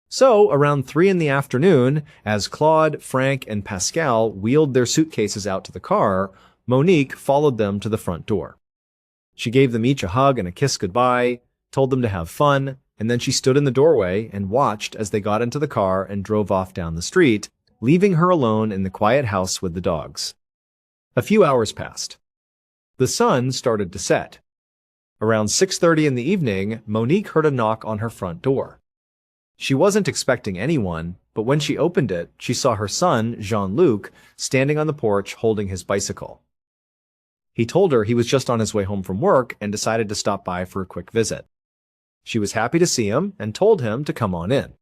So, around 3 in the afternoon, as Claude, Frank, and Pascal wheeled their suitcases out to the car, Monique followed them to the front door. She gave them each a hug and a kiss goodbye, told them to have fun, and then she stood in the doorway and watched as they got into the car and drove off down the street, leaving her alone in the quiet house with the dogs. A few hours passed. The sun started to set. Around 6:30 in the evening, Monique heard a knock on her front door. She wasn't expecting anyone, but when she opened it, she saw her son, Jean-Luc, standing on the porch holding his bicycle. He told her he was just on his way home from work and decided to stop by for a quick visit. She was happy to see him and told him to come on in.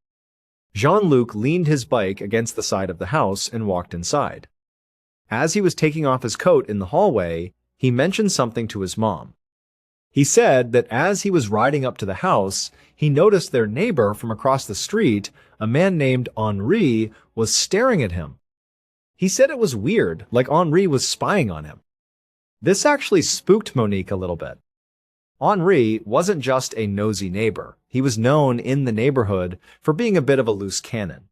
Jean-Luc leaned his bike against the side of the house and walked inside. As he was taking off his coat in the hallway, he mentioned something to his mom. He said that as he was riding up to the house, he noticed their neighbor from across the street, a man named Henri, was staring at him. He said it was weird, like Henri was spying on him. This actually spooked Monique a little bit. Henri wasn't just a nosy neighbor. He was known in the neighborhood for being a bit of a loose cannon.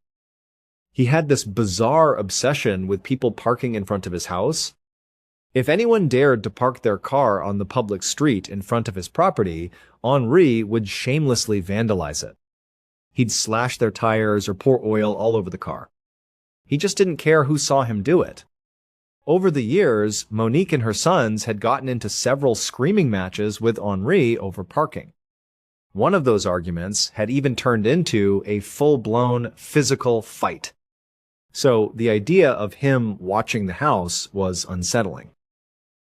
He had this bizarre obsession with people parking in front of his house. If anyone dared to park their car on the public street in front of his property, Henri would shamelessly vandalize it. He'd slash their tires or pour oil all over the car. He just didn't care who saw him do it. Over the years, Monique and her sons had gotten into several screaming matches with Henri over parking. One of those arguments had even turned into a full-blown physical fight. So the idea of him watching the house was unsettling.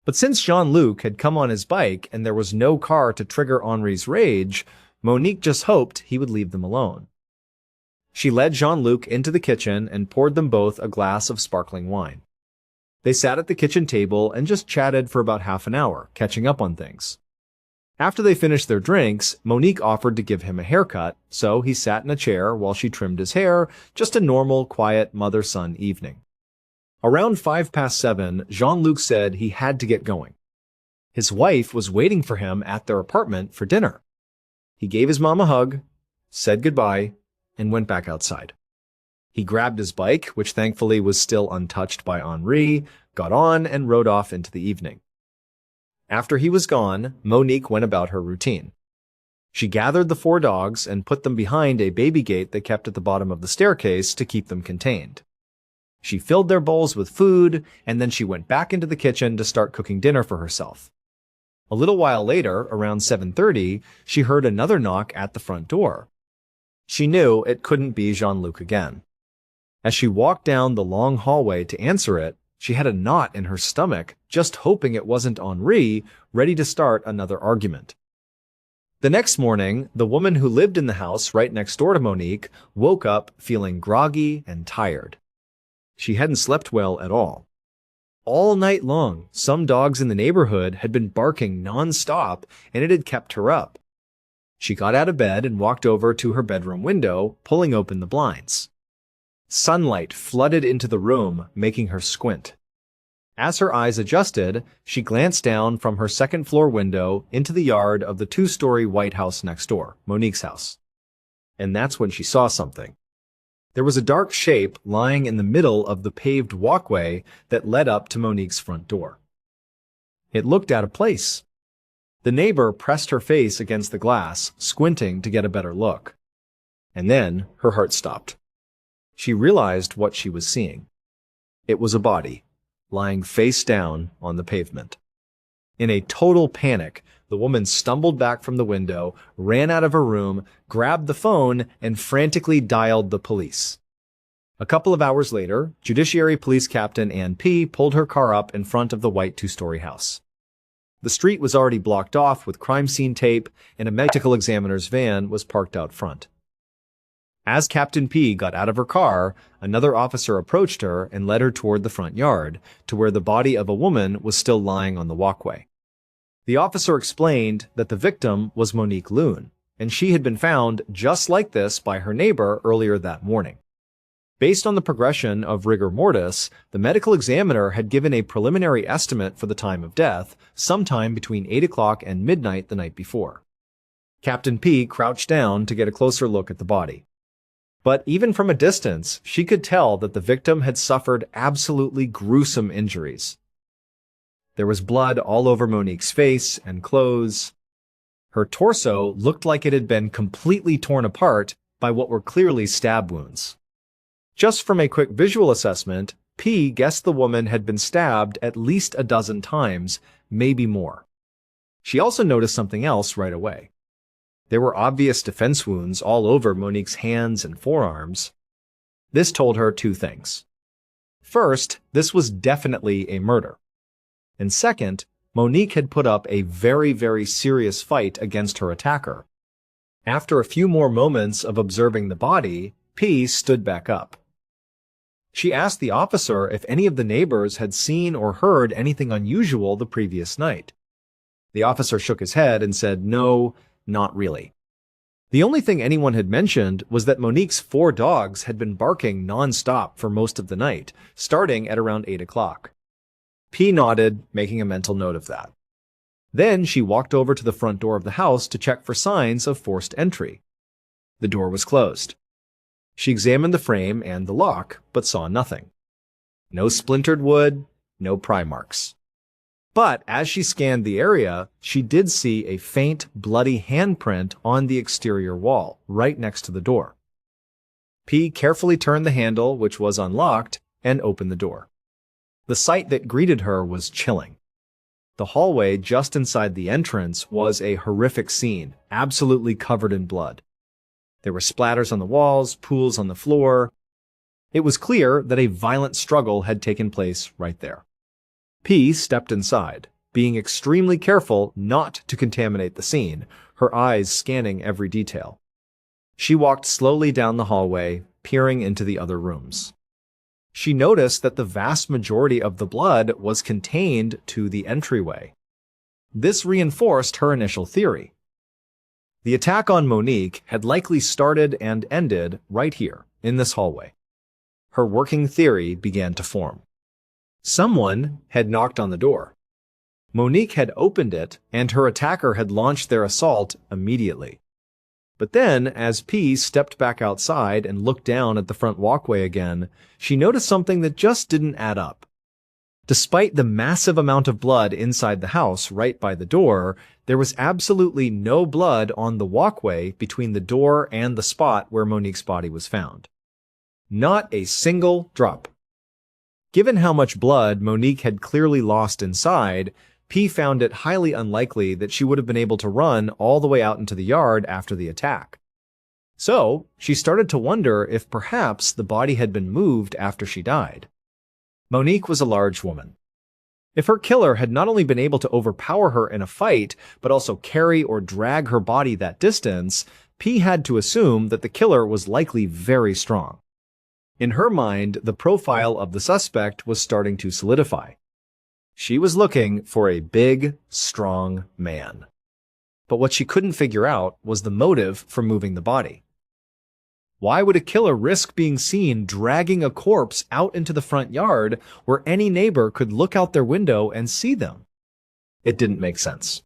But since Jean-Luc had come on his bike and there was no car to trigger Henri's rage, Monique just hoped he would leave them alone. She led Jean-Luc into the kitchen and poured them both a glass of sparkling wine. They sat at the kitchen table and just chatted for about half an hour, catching up on things. After they finished their drinks, Monique offered to give him a haircut, so he sat in a chair while she trimmed his hair, just a normal, quiet mother-son evening. Around 7:05, Jean-Luc said he had to get going. His wife was waiting for him at their apartment for dinner. He gave his mom a hug, said goodbye, and went back outside. He grabbed his bike, which thankfully was still untouched by Henri, got on, and rode off into the evening. After he was gone, Monique went about her routine. She gathered the 4 dogs and put them behind a baby gate they kept at the bottom of the staircase to keep them contained. She filled their bowls with food, and then she went back into the kitchen to start cooking dinner for herself. A little while later, around 7:30, she heard another knock at the front door. She knew it couldn't be Jean-Luc again. As she walked down the long hallway to answer it, she had a knot in her stomach, just hoping it wasn't Henri, ready to start another argument. The next morning, the woman who lived in the house right next door to Monique woke up feeling groggy and tired. She hadn't slept well at all. All night long, some dogs in the neighborhood had been barking non-stop, and it had kept her up. She got out of bed and walked over to her bedroom window, pulling open the blinds. Sunlight flooded into the room, making her squint. As her eyes adjusted, she glanced down from her second-floor window into the yard of the 2-story white house next door, Monique's house. And that's when she saw something. There was a dark shape lying in the middle of the paved walkway that led up to Monique's front door. It looked out of place. The neighbor pressed her face against the glass, squinting to get a better look. And then her heart stopped. She realized what she was seeing. It was a body, lying face down on the pavement. In a total panic, the woman stumbled back from the window, ran out of her room, grabbed the phone, and frantically dialed the police. A couple of hours later, Judiciary Police Captain Ann P. pulled her car up in front of the white 2-story house. The street was already blocked off with crime scene tape, and a medical examiner's van was parked out front. As Captain P. got out of her car, another officer approached her and led her toward the front yard, to where the body of a woman was still lying on the walkway. The officer explained that the victim was Monique Loon, and she had been found just like this by her neighbor earlier that morning. Based on the progression of rigor mortis, the medical examiner had given a preliminary estimate for the time of death, sometime between 8 o'clock and midnight the night before. Captain P. crouched down to get a closer look at the body. But even from a distance, she could tell that the victim had suffered absolutely gruesome injuries. There was blood all over Monique's face and clothes. Her torso looked like it had been completely torn apart by what were clearly stab wounds. Just from a quick visual assessment, P guessed the woman had been stabbed at least a dozen times, maybe more. She also noticed something else right away. There were obvious defense wounds all over Monique's hands and forearms. This told her 2 things. First, this was definitely a murder. And second, Monique had put up a very, very serious fight against her attacker. After a few more moments of observing the body, P stood back up. She asked the officer if any of the neighbors had seen or heard anything unusual the previous night. The officer shook his head and said, "No, not really." The only thing anyone had mentioned was that Monique's 4 dogs had been barking non-stop for most of the night, starting at around 8 o'clock. P nodded, making a mental note of that. Then she walked over to the front door of the house to check for signs of forced entry. The door was closed. She examined the frame and the lock, but saw nothing. No splintered wood, no pry marks. But as she scanned the area, she did see a faint, bloody handprint on the exterior wall, right next to the door. P carefully turned the handle, which was unlocked, and opened the door. The sight that greeted her was chilling. The hallway just inside the entrance was a horrific scene, absolutely covered in blood. There were splatters on the walls, pools on the floor. It was clear that a violent struggle had taken place right there. P stepped inside, being extremely careful not to contaminate the scene, her eyes scanning every detail. She walked slowly down the hallway, peering into the other rooms. She noticed that the vast majority of the blood was contained to the entryway. This reinforced her initial theory. The attack on Monique had likely started and ended right here, in this hallway. Her working theory began to form. Someone had knocked on the door. Monique had opened it, and her attacker had launched their assault immediately. But then, as P stepped back outside and looked down at the front walkway again, she noticed something that just didn't add up. Despite the massive amount of blood inside the house right by the door, there was absolutely no blood on the walkway between the door and the spot where Monique's body was found. Not a single drop. Given how much blood Monique had clearly lost inside, P found it highly unlikely that she would have been able to run all the way out into the yard after the attack. So, she started to wonder if perhaps the body had been moved after she died. Monique was a large woman. If her killer had not only been able to overpower her in a fight, but also carry or drag her body that distance, P had to assume that the killer was likely very strong. In her mind, the profile of the suspect was starting to solidify. She was looking for a big, strong man. But what she couldn't figure out was the motive for moving the body. Why would a killer risk being seen dragging a corpse out into the front yard where any neighbor could look out their window and see them? It didn't make sense.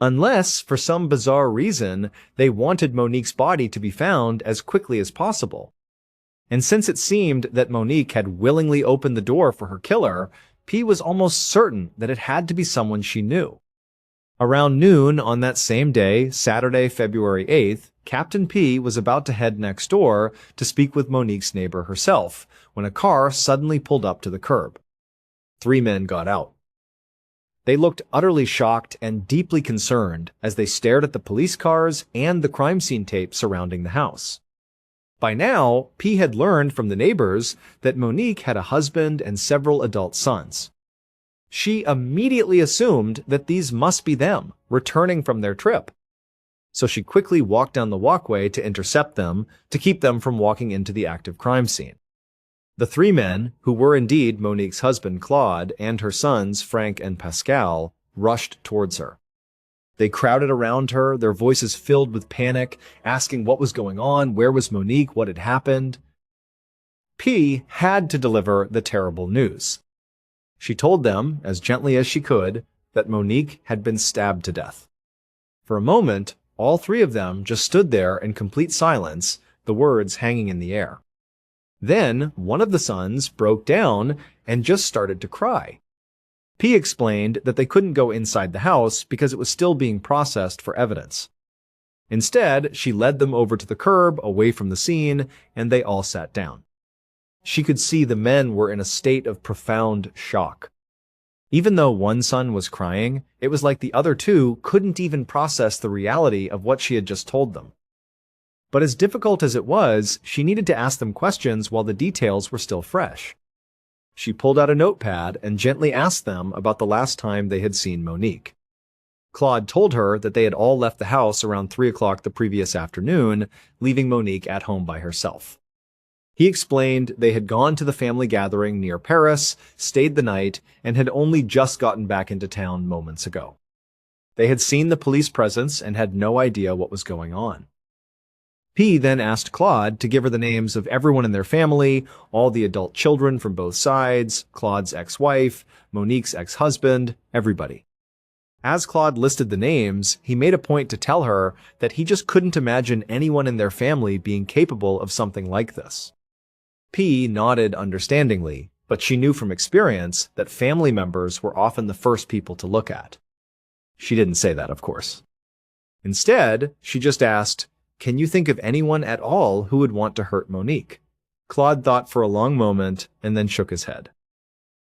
Unless, for some bizarre reason, they wanted Monique's body to be found as quickly as possible. And since it seemed that Monique had willingly opened the door for her killer, P was almost certain that it had to be someone she knew. Around noon on that same day, Saturday, February 8th, Captain P was about to head next door to speak with Monique's neighbor herself when a car suddenly pulled up to the curb. 3 men got out. They looked utterly shocked and deeply concerned as they stared at the police cars and the crime scene tape surrounding the house. By now, P had learned from the neighbors that Monique had a husband and several adult sons. She immediately assumed that these must be them, returning from their trip. So she quickly walked down the walkway to intercept them, to keep them from walking into the active crime scene. The 3 men, who were indeed Monique's husband Claude and her sons Frank and Pascal, rushed towards her. They crowded around her, their voices filled with panic, asking what was going on, where was Monique, what had happened. P had to deliver the terrible news. She told them, as gently as she could, that Monique had been stabbed to death. For a moment, all 3 of them just stood there in complete silence, the words hanging in the air. Then, one of the sons broke down and just started to cry. P explained that they couldn't go inside the house because it was still being processed for evidence. Instead, she led them over to the curb, away from the scene, and they all sat down. She could see the men were in a state of profound shock. Even though one son was crying, it was like the other 2 couldn't even process the reality of what she had just told them. But as difficult as it was, she needed to ask them questions while the details were still fresh. She pulled out a notepad and gently asked them about the last time they had seen Monique. Claude told her that they had all left the house around 3 o'clock the previous afternoon, leaving Monique at home by herself. He explained they had gone to the family gathering near Paris, stayed the night, and had only just gotten back into town moments ago. They had seen the police presence and had no idea what was going on. P then asked Claude to give her the names of everyone in their family, all the adult children from both sides, Claude's ex-wife, Monique's ex-husband, everybody. As Claude listed the names, he made a point to tell her that he just couldn't imagine anyone in their family being capable of something like this. P nodded understandingly, but she knew from experience that family members were often the first people to look at. She didn't say that, of course. Instead, she just asked, "Can you think of anyone at all who would want to hurt Monique?" Claude thought for a long moment and then shook his head.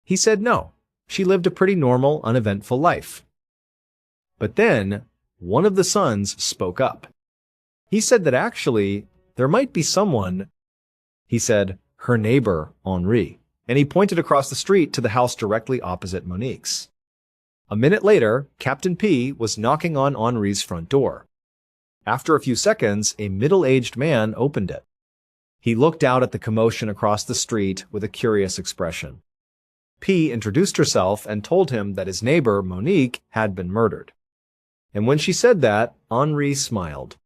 He said no, she lived a pretty normal, uneventful life. But then, one of the sons spoke up. He said that actually, there might be someone. He said, her neighbor, Henri, and he pointed across the street to the house directly opposite Monique's. A minute later, Captain P was knocking on Henri's front door. After a few seconds, a middle-aged man opened it. He looked out at the commotion across the street with a curious expression. P introduced herself and told him that his neighbor, Monique, had been murdered. And when she said that, Henri smiled.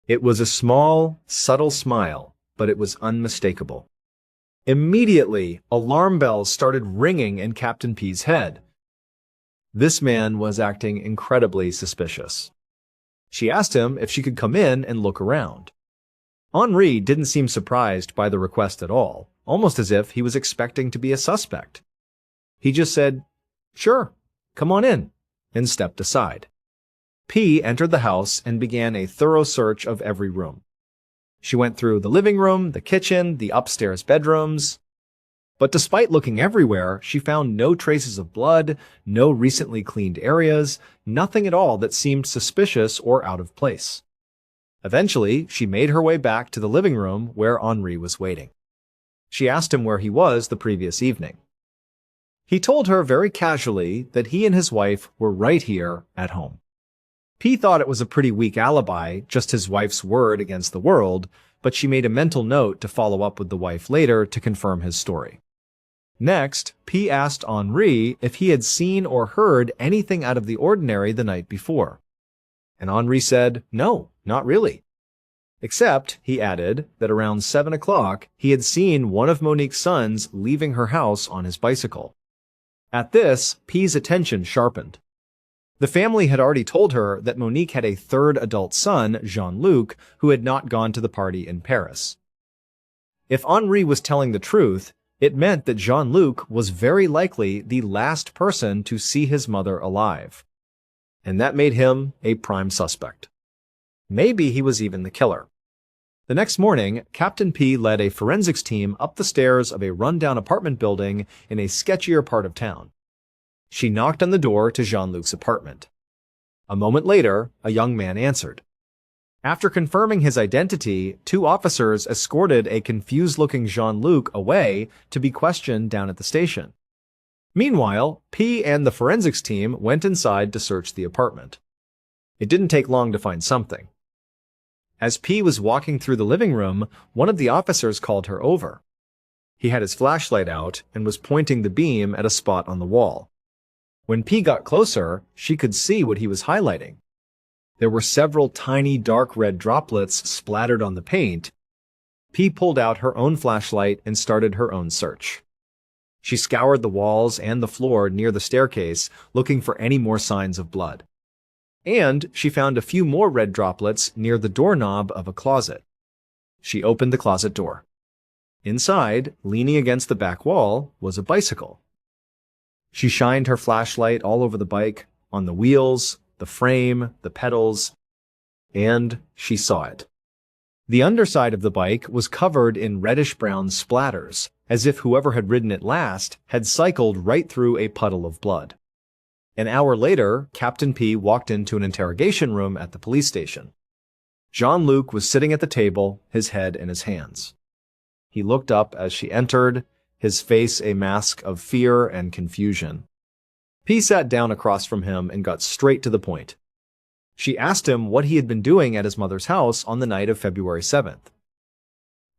It was a small, subtle smile, but it was unmistakable. Immediately, alarm bells started ringing in Captain P's head. This man was acting incredibly suspicious. She asked him if she could come in and look around. Henri didn't seem surprised by the request at all, almost as if he was expecting to be a suspect. He just said, "Sure, come on in," and stepped aside. P entered the house and began a thorough search of every room. She went through the living room, the kitchen, the upstairs bedrooms. But despite looking everywhere, she found no traces of blood, no recently cleaned areas, nothing at all that seemed suspicious or out of place. Eventually, she made her way back to the living room where Henri was waiting. She asked him where he was the previous evening. He told her very casually that he and his wife were right here at home. P thought it was a pretty weak alibi, just his wife's word against the world, but she made a mental note to follow up with the wife later to confirm his story. Next, P asked Henri if he had seen or heard anything out of the ordinary the night before. And Henri said, no, not really. Except, he added, that around 7 o'clock, he had seen one of Monique's sons leaving her house on his bicycle. At this, P's attention sharpened. The family had already told her that Monique had a third adult son, Jean-Luc, who had not gone to the party in Paris. If Henri was telling the truth, it meant that Jean-Luc was very likely the last person to see his mother alive. And that made him a prime suspect. Maybe he was even the killer. The next morning, Captain P led a forensics team up the stairs of a rundown apartment building in a sketchier part of town. She knocked on the door to Jean-Luc's apartment. A moment later, a young man answered. After confirming his identity, 2 officers escorted a confused-looking Jean-Luc away to be questioned down at the station. Meanwhile, P and the forensics team went inside to search the apartment. It didn't take long to find something. As P was walking through the living room, one of the officers called her over. He had his flashlight out and was pointing the beam at a spot on the wall. When P got closer, she could see what he was highlighting. There were several tiny dark red droplets splattered on the paint. P pulled out her own flashlight and started her own search. She scoured the walls and the floor near the staircase, looking for any more signs of blood. And she found a few more red droplets near the doorknob of a closet. She opened the closet door. Inside, leaning against the back wall, was a bicycle. She shined her flashlight all over the bike, on the wheels, the frame, the pedals, and she saw it. The underside of the bike was covered in reddish-brown splatters, as if whoever had ridden it last had cycled right through a puddle of blood. An hour later, Captain P walked into an interrogation room at the police station. Jean-Luc was sitting at the table, his head in his hands. He looked up as she entered, his face a mask of fear and confusion. P sat down across from him and got straight to the point. She asked him what he had been doing at his mother's house on the night of February 7th.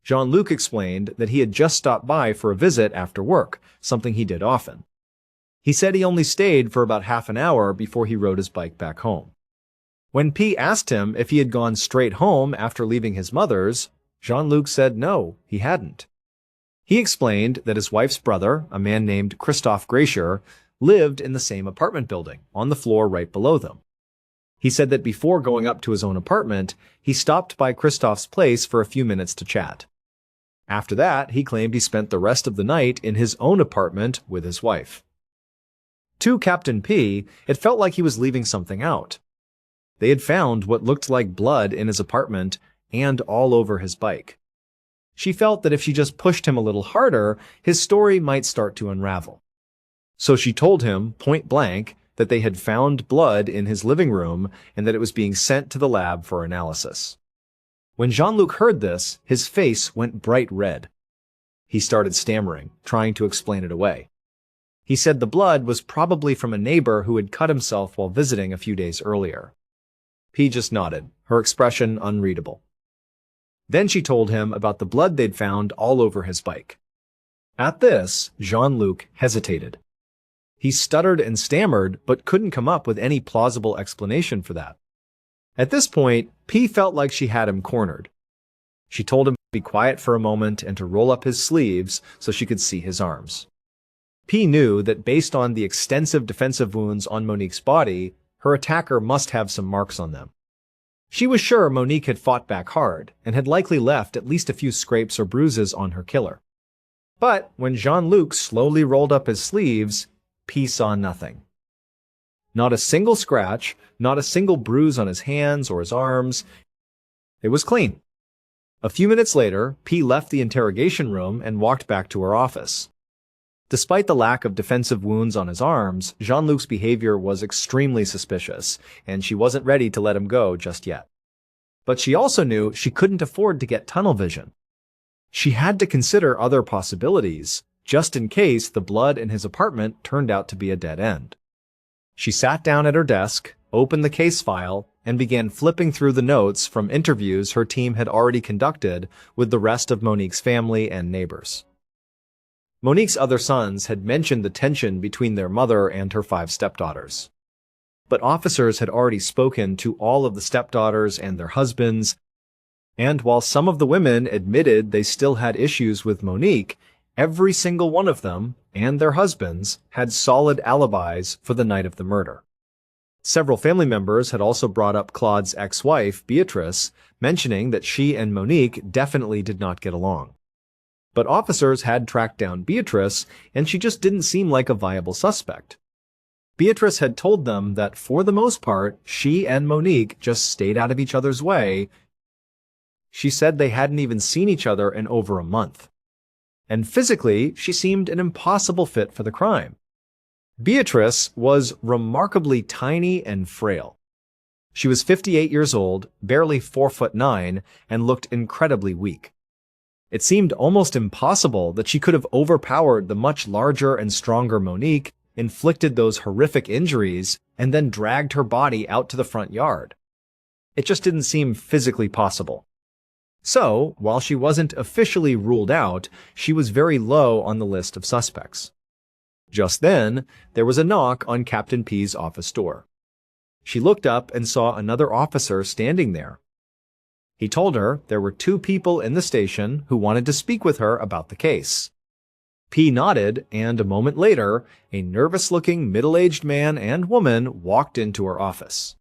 Jean-Luc explained that he had just stopped by for a visit after work, something he did often. He said he only stayed for about half an hour before he rode his bike back home. When P asked him if he had gone straight home after leaving his mother's, Jean-Luc said no, he hadn't. He explained that his wife's brother, a man named Christophe Gracier, lived in the same apartment building, on the floor right below them. He said that before going up to his own apartment, he stopped by Christophe's place for a few minutes to chat. After that, he claimed he spent the rest of the night in his own apartment with his wife. To Captain P, it felt like he was leaving something out. They had found what looked like blood in his apartment and all over his bike. She felt that if she just pushed him a little harder, his story might start to unravel. So she told him, point blank, that they had found blood in his living room and that it was being sent to the lab for analysis. When Jean-Luc heard this, his face went bright red. He started stammering, trying to explain it away. He said the blood was probably from a neighbor who had cut himself while visiting a few days earlier. P just nodded, her expression unreadable. Then she told him about the blood they'd found all over his bike. At this, Jean-Luc hesitated. He stuttered and stammered, but couldn't come up with any plausible explanation for that. At this point, P felt like she had him cornered. She told him to be quiet for a moment and to roll up his sleeves so she could see his arms. P knew that based on the extensive defensive wounds on Monique's body, her attacker must have some marks on them. She was sure Monique had fought back hard and had likely left at least a few scrapes or bruises on her killer. But when Jean-Luc slowly rolled up his sleeves, P saw nothing. Not a single scratch, not a single bruise on his hands or his arms. It was clean. A few minutes later, P left the interrogation room and walked back to her office. Despite the lack of defensive wounds on his arms, Jean-Luc's behavior was extremely suspicious, and she wasn't ready to let him go just yet. But she also knew she couldn't afford to get tunnel vision. She had to consider other possibilities, just in case the blood in his apartment turned out to be a dead end. She sat down at her desk, opened the case file, and began flipping through the notes from interviews her team had already conducted with the rest of Monique's family and neighbors. Monique's other sons had mentioned the tension between their mother and her 5 stepdaughters. But officers had already spoken to all of the stepdaughters and their husbands, and while some of the women admitted they still had issues with Monique, every single one of them, and their husbands, had solid alibis for the night of the murder. Several family members had also brought up Claude's ex-wife, Beatrice, mentioning that she and Monique definitely did not get along. But officers had tracked down Beatrice, and she just didn't seem like a viable suspect. Beatrice had told them that for the most part, she and Monique just stayed out of each other's way. She said they hadn't even seen each other in over a month. And physically, she seemed an impossible fit for the crime. Beatrice was remarkably tiny and frail. She was 58 years old, barely 4'9", and looked incredibly weak. It seemed almost impossible that she could have overpowered the much larger and stronger Monique, inflicted those horrific injuries, and then dragged her body out to the front yard. It just didn't seem physically possible. So, while she wasn't officially ruled out, she was very low on the list of suspects. Just then, there was a knock on Captain P's office door. She looked up and saw another officer standing there. He told her there were 2 people in the station who wanted to speak with her about the case. P nodded, and a moment later, a nervous-looking middle-aged man and woman walked into her office.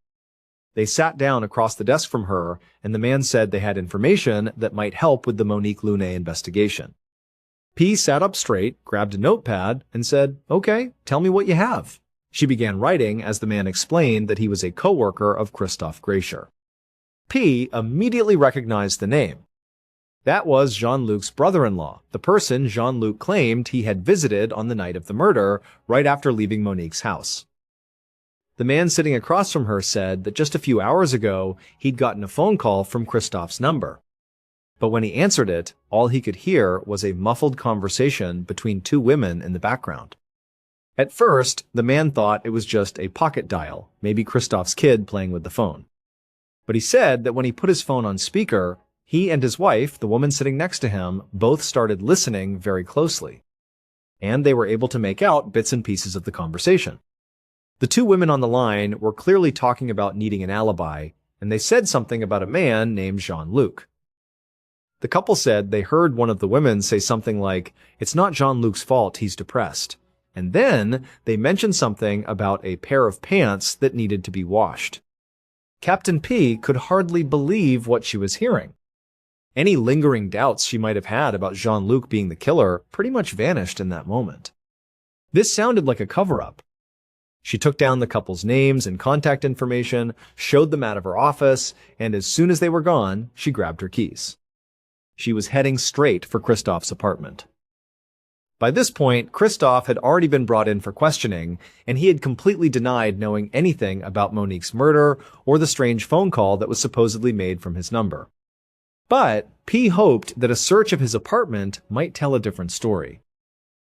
They sat down across the desk from her, and the man said they had information that might help with the Monique Lunet investigation. P sat up straight, grabbed a notepad, and said, "Okay, tell me what you have." She began writing as the man explained that he was a co-worker of Christophe Gracier. P immediately recognized the name. That was Jean-Luc's brother-in-law, the person Jean-Luc claimed he had visited on the night of the murder, right after leaving Monique's house. The man sitting across from her said that just a few hours ago, he'd gotten a phone call from Christophe's number. But when he answered it, all he could hear was a muffled conversation between 2 women in the background. At first, the man thought it was just a pocket dial, maybe Christophe's kid playing with the phone. But he said that when he put his phone on speaker, he and his wife, the woman sitting next to him, both started listening very closely. And they were able to make out bits and pieces of the conversation. The 2 women on the line were clearly talking about needing an alibi, and they said something about a man named Jean-Luc. The couple said they heard one of the women say something like, "It's not Jean-Luc's fault, he's depressed." And then they mentioned something about a pair of pants that needed to be washed. Captain P could hardly believe what she was hearing. Any lingering doubts she might have had about Jean-Luc being the killer pretty much vanished in that moment. This sounded like a cover-up. She took down the couple's names and contact information, showed them out of her office, and as soon as they were gone, she grabbed her keys. She was heading straight for Christophe's apartment. By this point, Christoph had already been brought in for questioning, and he had completely denied knowing anything about Monique's murder or the strange phone call that was supposedly made from his number. But P hoped that a search of his apartment might tell a different story.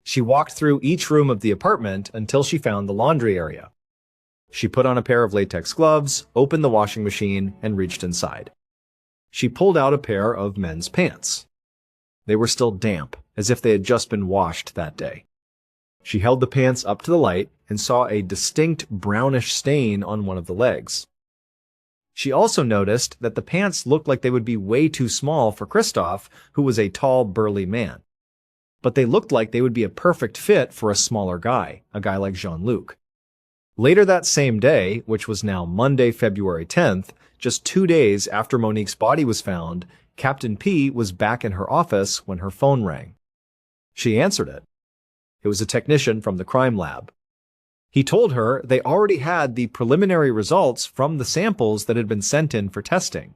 She walked through each room of the apartment until she found the laundry area. She put on a pair of latex gloves, opened the washing machine, and reached inside. She pulled out a pair of men's pants. They were still damp, as if they had just been washed that day. She held the pants up to the light and saw a distinct brownish stain on one of the legs. She also noticed that the pants looked like they would be way too small for Christoph, who was a tall, burly man. But they looked like they would be a perfect fit for a smaller guy, a guy like Jean-Luc. Later that same day, which was now Monday, February 10th, just 2 days after Monique's body was found, Captain P was back in her office when her phone rang. She answered it. It was a technician from the crime lab. He told her they already had the preliminary results from the samples that had been sent in for testing.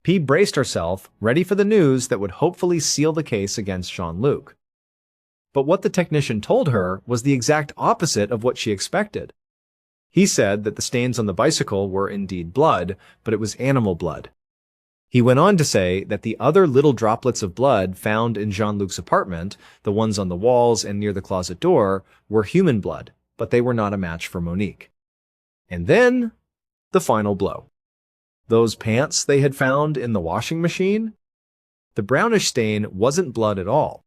P braced herself, ready for the news that would hopefully seal the case against Jean-Luc. But what the technician told her was the exact opposite of what she expected. He said that the stains on the bicycle were indeed blood, but it was animal blood. He went on to say that the other little droplets of blood found in Jean-Luc's apartment, the ones on the walls and near the closet door, were human blood, but they were not a match for Monique. And then, the final blow. Those pants they had found in the washing machine? The brownish stain wasn't blood at all.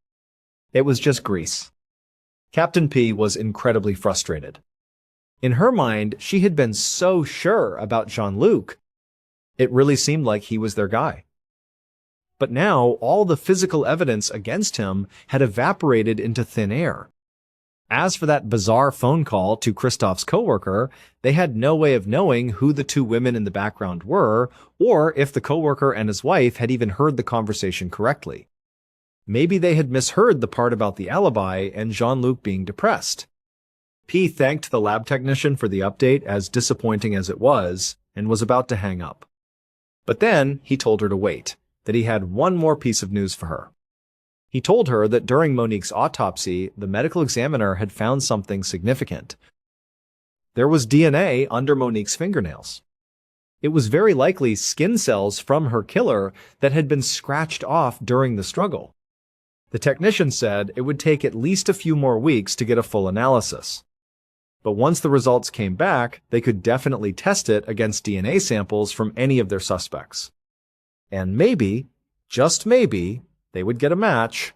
It was just grease. Captain P was incredibly frustrated. In her mind, she had been so sure about Jean-Luc. It really seemed like he was their guy. But now, all the physical evidence against him had evaporated into thin air. As for that bizarre phone call to Christoph's coworker, they had no way of knowing who the two women in the background were, or if the coworker and his wife had even heard the conversation correctly. Maybe they had misheard the part about the alibi and Jean-Luc being depressed. P thanked the lab technician for the update, as disappointing as it was, and was about to hang up. But then he told her to wait, that he had one more piece of news for her. He told her that during Monique's autopsy, the medical examiner had found something significant. There was DNA under Monique's fingernails. It was very likely skin cells from her killer that had been scratched off during the struggle. The technician said it would take at least a few more weeks to get a full analysis. But once the results came back, they could definitely test it against DNA samples from any of their suspects. And maybe, just maybe, they would get a match.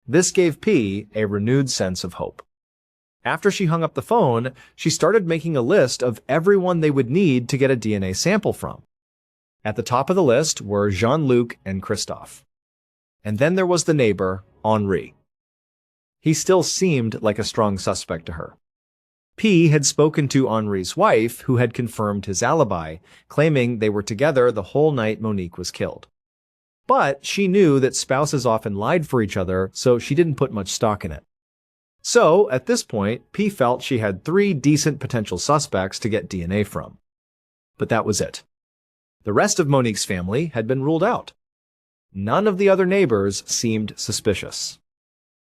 This gave P a renewed sense of hope. After she hung up the phone, she started making a list of everyone they would need to get a DNA sample from. At the top of the list were Jean-Luc and Christoph. And then there was the neighbor, Henri. He still seemed like a strong suspect to her. P had spoken to Henri's wife, who had confirmed his alibi, claiming they were together the whole night Monique was killed. But she knew that spouses often lied for each other, so she didn't put much stock in it. So, at this point, P felt she had 3 decent potential suspects to get DNA from. But that was it. The rest of Monique's family had been ruled out. None of the other neighbors seemed suspicious.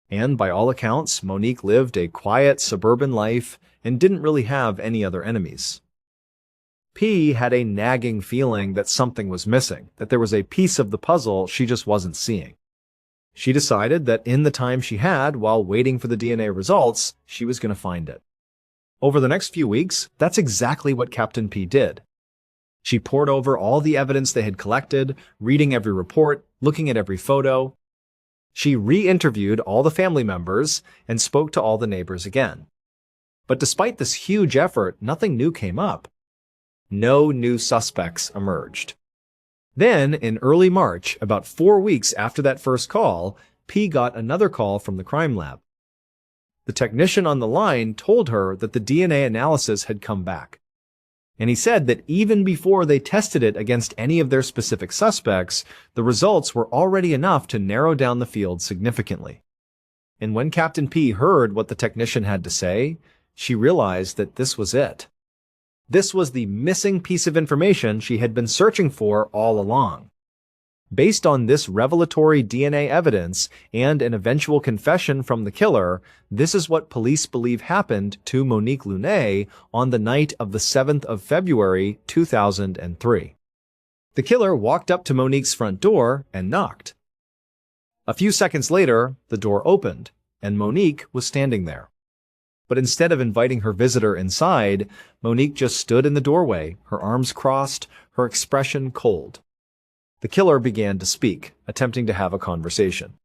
And by all accounts, Monique lived a quiet suburban life and didn't really have any other enemies. P had a nagging feeling that something was missing, that there was a piece of the puzzle she just wasn't seeing. She decided that in the time she had while waiting for the DNA results, she was going to find it. Over the next few weeks, that's exactly what Captain P did. She pored over all the evidence they had collected, reading every report, looking at every photo. She re-interviewed all the family members and spoke to all the neighbors again. But despite this huge effort, nothing new came up. No new suspects emerged. Then, in early March, about 4 weeks after that first call, P got another call from the crime lab. The technician on the line told her that the DNA analysis had come back. And he said that even before they tested it against any of their specific suspects, the results were already enough to narrow down the field significantly. And when Captain P heard what the technician had to say, she realized that this was it. This was the missing piece of information she had been searching for all along. Based on this revelatory DNA evidence and an eventual confession from the killer, this is what police believe happened to Monique Lunet on the night of the 7th of February, 2003. The killer walked up to Monique's front door and knocked. A few seconds later, the door opened, and Monique was standing there. But instead of inviting her visitor inside, Monique just stood in the doorway, her arms crossed, her expression cold. The killer began to speak, attempting to have a conversation.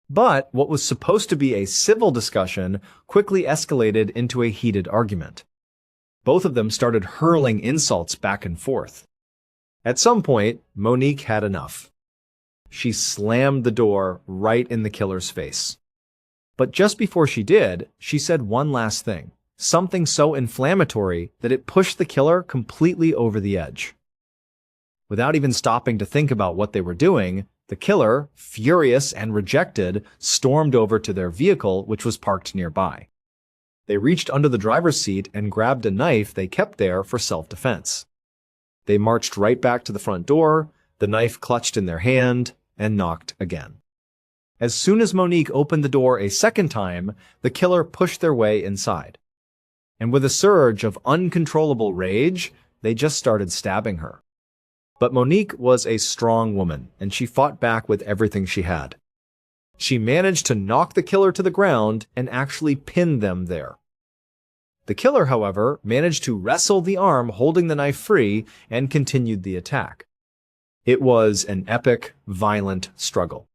But what was supposed to be a civil discussion quickly escalated into a heated argument. Both of them started hurling insults back and forth. At some point, Monique had enough. She slammed the door right in the killer's face. But just before she did, she said one last thing, something so inflammatory that it pushed the killer completely over the edge. Without even stopping to think about what they were doing, the killer, furious and rejected, stormed over to their vehicle, which was parked nearby. They reached under the driver's seat and grabbed a knife they kept there for self-defense. They marched right back to the front door, the knife clutched in their hand, and knocked again. As soon as Monique opened the door a second time, the killer pushed their way inside. And with a surge of uncontrollable rage, they just started stabbing her. But Monique was a strong woman, and she fought back with everything she had. She managed to knock the killer to the ground and actually pinned them there. The killer, however, managed to wrestle the arm holding the knife free and continued the attack. It was an epic, violent struggle.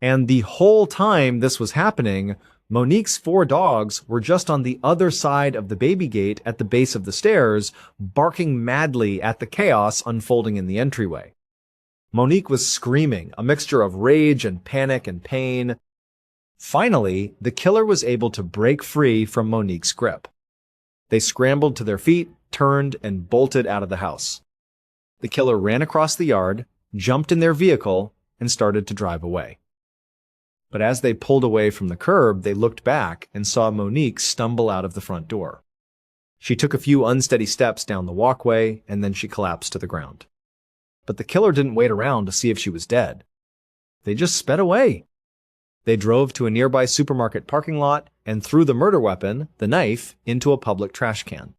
And the whole time this was happening, Monique's 4 dogs were just on the other side of the baby gate at the base of the stairs, barking madly at the chaos unfolding in the entryway. Monique was screaming, a mixture of rage and panic and pain. Finally, the killer was able to break free from Monique's grip. They scrambled to their feet, turned, and bolted out of the house. The killer ran across the yard, jumped in their vehicle, and started to drive away. But as they pulled away from the curb, they looked back and saw Monique stumble out of the front door. She took a few unsteady steps down the walkway, and then she collapsed to the ground. But the killer didn't wait around to see if she was dead. They just sped away. They drove to a nearby supermarket parking lot and threw the murder weapon, the knife, into a public trash can.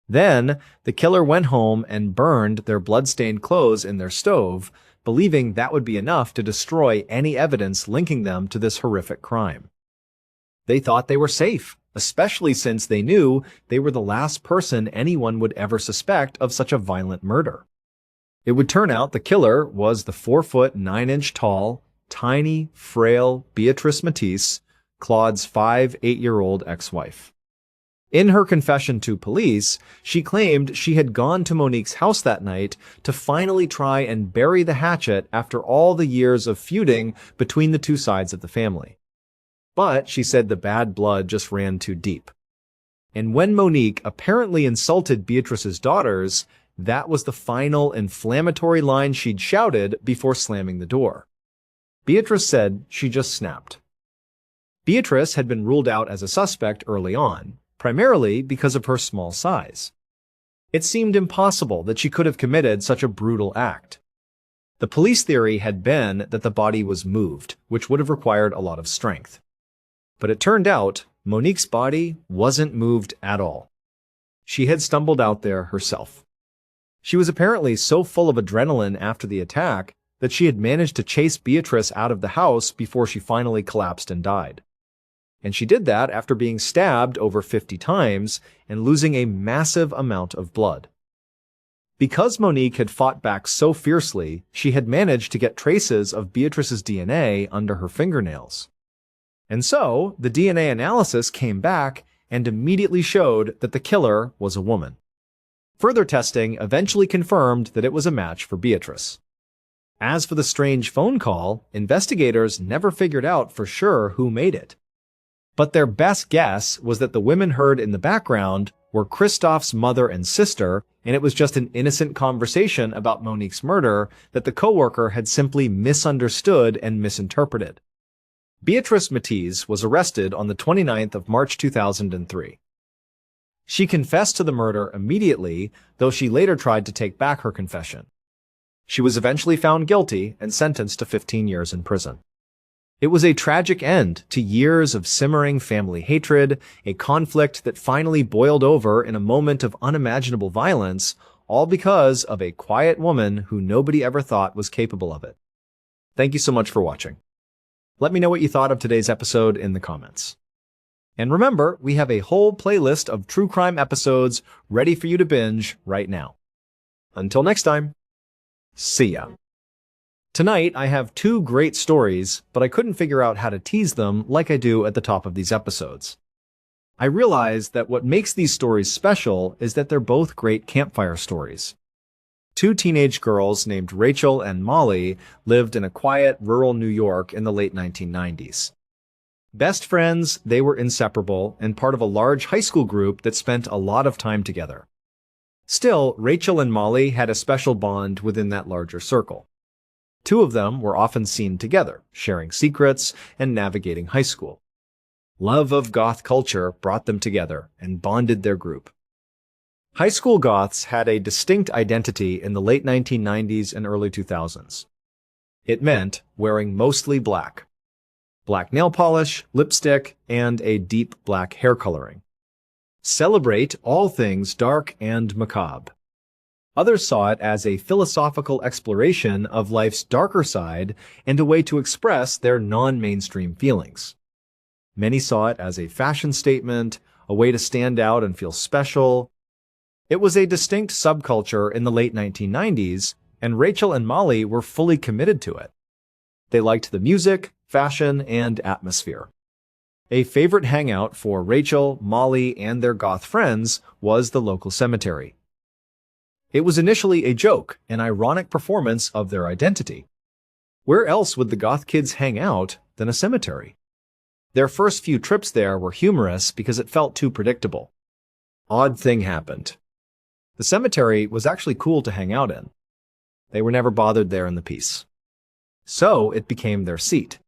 Then, the killer went home and burned their blood-stained clothes in their stove, believing that would be enough to destroy any evidence linking them to this horrific crime. They thought they were safe, especially since they knew they were the last person anyone would ever suspect of such a violent murder. It would turn out the killer was the 4-foot 9-inch tall, tiny, frail Beatrice Matisse, Claude's 8-year-old ex-wife. In her confession to police, she claimed she had gone to Monique's house that night to finally try and bury the hatchet after all the years of feuding between the two sides of the family. But she said the bad blood just ran too deep. And when Monique apparently insulted Beatrice's daughters, that was the final inflammatory line she'd shouted before slamming the door. Beatrice said she just snapped. Beatrice had been ruled out as a suspect early on, primarily because of her small size. It seemed impossible that she could have committed such a brutal act. The police theory had been that the body was moved, which would have required a lot of strength. But it turned out Monique's body wasn't moved at all. She had stumbled out there herself. She was apparently so full of adrenaline after the attack that she had managed to chase Beatrice out of the house before she finally collapsed and died. And she did that after being stabbed over 50 times and losing a massive amount of blood. Because Monique had fought back so fiercely, she had managed to get traces of Beatrice's DNA under her fingernails. And so, the DNA analysis came back and immediately showed that the killer was a woman. Further testing eventually confirmed that it was a match for Beatrice. As for the strange phone call, investigators never figured out for sure who made it. But their best guess was that the women heard in the background were Christophe's mother and sister, and it was just an innocent conversation about Monique's murder that the coworker had simply misunderstood and misinterpreted. Beatrice Matisse was arrested on the 29th of March 2003. She confessed to the murder immediately, though she later tried to take back her confession. She was eventually found guilty and sentenced to 15 years in prison. It was a tragic end to years of simmering family hatred, a conflict that finally boiled over in a moment of unimaginable violence, all because of a quiet woman who nobody ever thought was capable of it. Thank you so much for watching. Let me know what you thought of today's episode in the comments. And remember, we have a whole playlist of true crime episodes ready for you to binge right now. Until next time, see ya. Tonight, I have 2 great stories, but I couldn't figure out how to tease them like I do at the top of these episodes. I realized that what makes these stories special is that they're both great campfire stories. 2 teenage girls named Rachel and Molly lived in a quiet, rural New York in the late 1990s. Best friends, they were inseparable and part of a large high school group that spent a lot of time together. Still, Rachel and Molly had a special bond within that larger circle. 2 of them were often seen together, sharing secrets and navigating high school. Love of goth culture brought them together and bonded their group. High school goths had a distinct identity in the late 1990s and early 2000s. It meant wearing mostly black. Black nail polish, lipstick, and a deep black hair coloring. Celebrate all things dark and macabre. Others saw it as a philosophical exploration of life's darker side and a way to express their non-mainstream feelings. Many saw it as a fashion statement, a way to stand out and feel special. It was a distinct subculture in the late 1990s, and Rachel and Molly were fully committed to it. They liked the music, fashion, and atmosphere. A favorite hangout for Rachel, Molly, and their goth friends was the local cemetery. It was initially a joke, an ironic performance of their identity. Where else would the goth kids hang out than a cemetery? Their first few trips there were humorous because it felt too predictable. Odd thing happened. The cemetery was actually cool to hang out in. They were never bothered there in the peace. So it became their seat.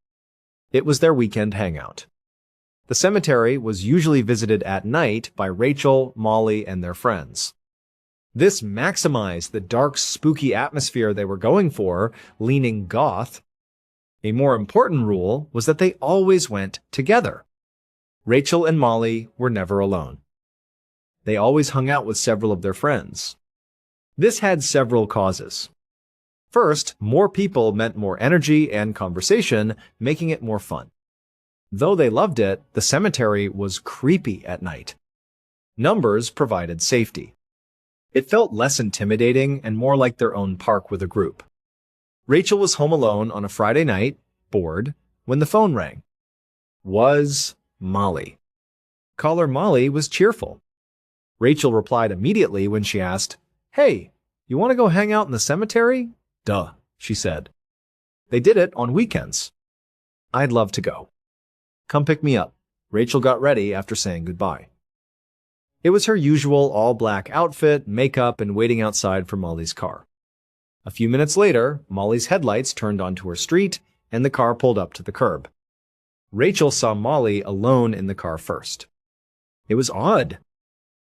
It was their weekend hangout. The cemetery was usually visited at night by Rachel, Molly, and their friends. This maximized the dark, spooky atmosphere they were going for, leaning goth. A more important rule was that they always went together. Rachel and Molly were never alone. They always hung out with several of their friends. This had several causes. First, more people meant more energy and conversation, making it more fun. Though they loved it, the cemetery was creepy at night. Numbers provided safety. It felt less intimidating and more like their own park with a group. Rachel was home alone on a Friday night, bored, when the phone rang. Was Molly. Caller Molly was cheerful. Rachel replied immediately when she asked, "Hey, you want to go hang out in the cemetery?" "Duh," she said. They did it on weekends. "I'd love to go." "Come pick me up." Rachel got ready after saying goodbye. It was her usual all-black outfit, makeup, and waiting outside for Molly's car. A few minutes later, Molly's headlights turned onto her street, and the car pulled up to the curb. Rachel saw Molly alone in the car first. It was odd.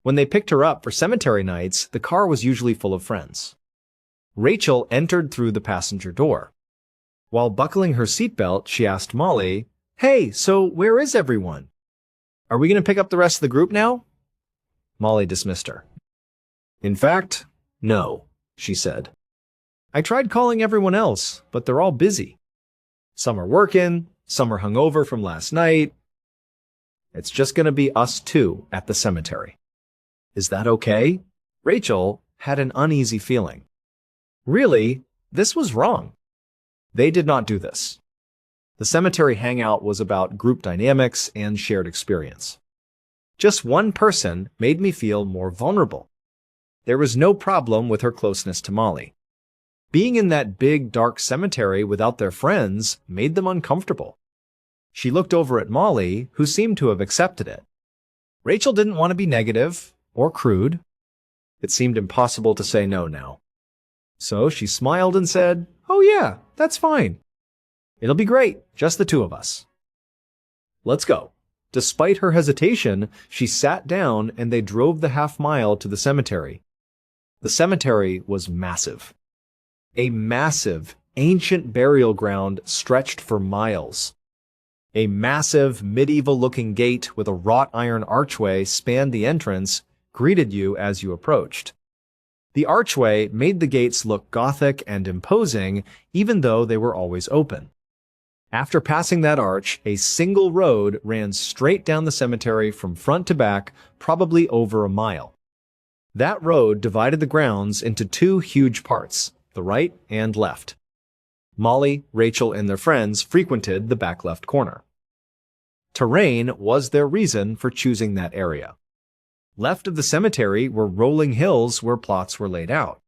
When they picked her up for cemetery nights, the car was usually full of friends. Rachel entered through the passenger door. While buckling her seatbelt, she asked Molly, "Hey, so where is everyone? Are we going to pick up the rest of the group now?" Molly dismissed her. "In fact, no," she said. "I tried calling everyone else, but they're all busy. Some are working, some are hungover from last night. It's just going to be us 2 at the cemetery. Is that okay?" Rachel had an uneasy feeling. Really, this was wrong. They did not do this. The cemetery hangout was about group dynamics and shared experience. Just one person made me feel more vulnerable. There was no problem with her closeness to Molly. Being in that big, dark cemetery without their friends made them uncomfortable. She looked over at Molly, who seemed to have accepted it. Rachel didn't want to be negative or crude. It seemed impossible to say no now. So she smiled and said, "Oh yeah, that's fine. It'll be great, just the 2 of us. Let's go." Despite her hesitation, she sat down and they drove the half-mile to the cemetery. The cemetery was massive. A massive, ancient burial ground stretched for miles. A massive, medieval-looking gate with a wrought iron archway spanned the entrance, greeted you as you approached. The archway made the gates look Gothic and imposing, even though they were always open. After passing that arch, a single road ran straight down the cemetery from front to back, probably over a mile. That road divided the grounds into two huge parts, the right and left. Molly, Rachel, and their friends frequented the back left corner. Terrain was their reason for choosing that area. Left of the cemetery were rolling hills where plots were laid out.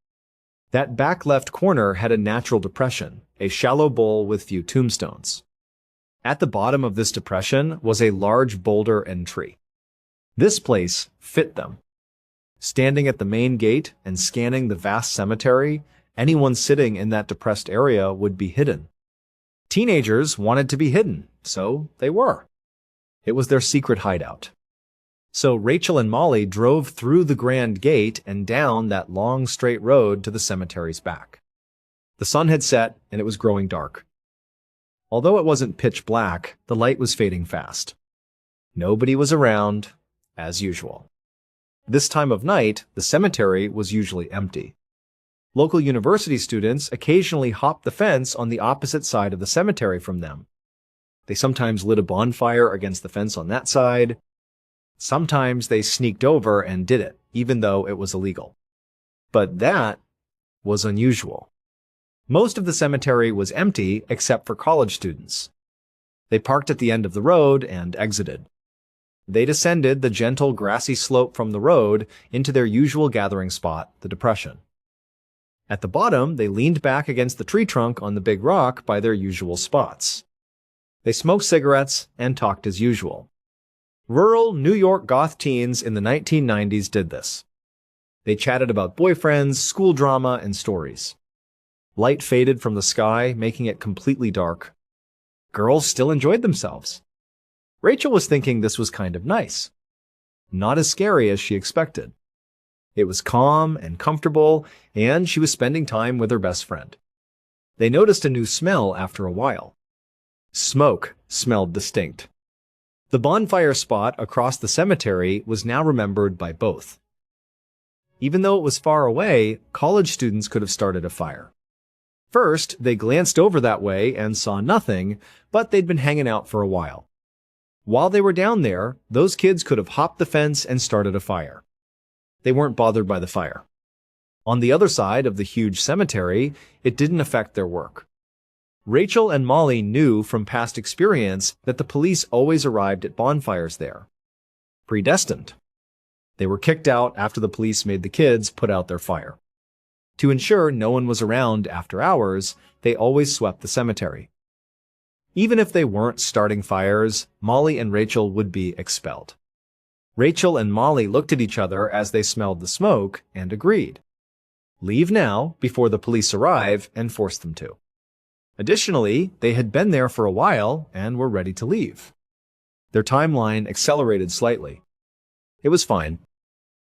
That back left corner had a natural depression, a shallow bowl with few tombstones. At the bottom of this depression was a large boulder and tree. This place fit them. Standing at the main gate and scanning the vast cemetery, anyone sitting in that depressed area would be hidden. Teenagers wanted to be hidden, so they were. It was their secret hideout. So Rachel and Molly drove through the grand gate and down that long straight road to the cemetery's back. The sun had set and it was growing dark. Although it wasn't pitch black, the light was fading fast. Nobody was around, as usual. This time of night, the cemetery was usually empty. Local university students occasionally hopped the fence on the opposite side of the cemetery from them. They sometimes lit a bonfire against the fence on that side. Sometimes they sneaked over and did it, even though it was illegal. But that was unusual. Most of the cemetery was empty except for college students. They parked at the end of the road and exited. They descended the gentle grassy slope from the road into their usual gathering spot, the depression. At the bottom, they leaned back against the tree trunk on the big rock by their usual spots. They smoked cigarettes and talked as usual. Rural New York goth teens in the 1990s did this. They chatted about boyfriends, school drama, and stories. Light faded from the sky, making it completely dark. Girls still enjoyed themselves. Rachel was thinking this was kind of nice. Not as scary as she expected. It was calm and comfortable, and she was spending time with her best friend. They noticed a new smell after a while. Smoke smelled distinct. The bonfire spot across the cemetery was now remembered by both. Even though it was far away, college students could have started a fire. First, they glanced over that way and saw nothing, but they'd been hanging out for a while. While they were down there, those kids could have hopped the fence and started a fire. They weren't bothered by the fire. On the other side of the huge cemetery, it didn't affect their work. Rachel and Molly knew from past experience that the police always arrived at bonfires there. Predestined. They were kicked out after the police made the kids put out their fire. To ensure no one was around after hours, they always swept the cemetery. Even if they weren't starting fires, Molly and Rachel would be expelled. Rachel and Molly looked at each other as they smelled the smoke and agreed. Leave now before the police arrive and force them to. Additionally, they had been there for a while and were ready to leave. Their timeline accelerated slightly. It was fine.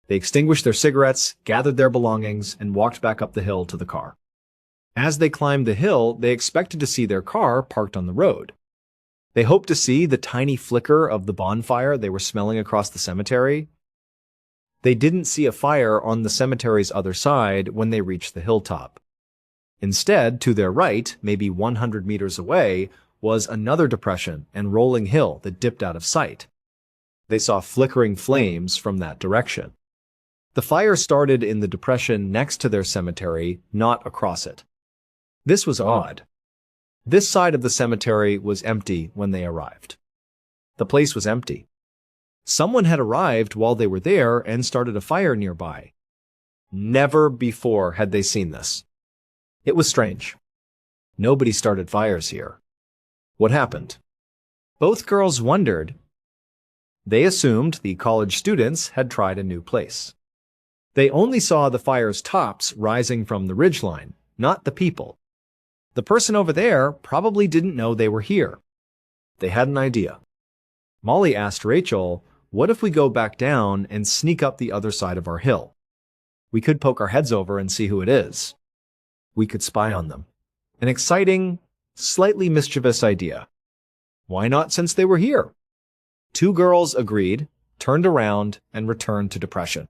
They extinguished their cigarettes, gathered their belongings, and walked back up the hill to the car. As they climbed the hill, they expected to see their car parked on the road. They hoped to see the tiny flicker of the bonfire they were smelling across the cemetery. They didn't see a fire on the cemetery's other side when they reached the hilltop. Instead, to their right, maybe 100 meters away, was another depression and rolling hill that dipped out of sight. They saw flickering flames from that direction. The fire started in the depression next to their cemetery, not across it. This was odd. This side of the cemetery was empty when they arrived. The place was empty. Someone had arrived while they were there and started a fire nearby. Never before had they seen this. It was strange. Nobody started fires here. What happened? Both girls wondered. They assumed the college students had tried a new place. They only saw the fire's tops rising from the ridgeline, not the people. The person over there probably didn't know they were here. They had an idea. Molly asked Rachel, "What if we go back down and sneak up the other side of our hill? We could poke our heads over and see who it is." We could spy on them. An exciting, slightly mischievous idea. Why not since they were here? Two girls agreed, turned around, and returned to depression.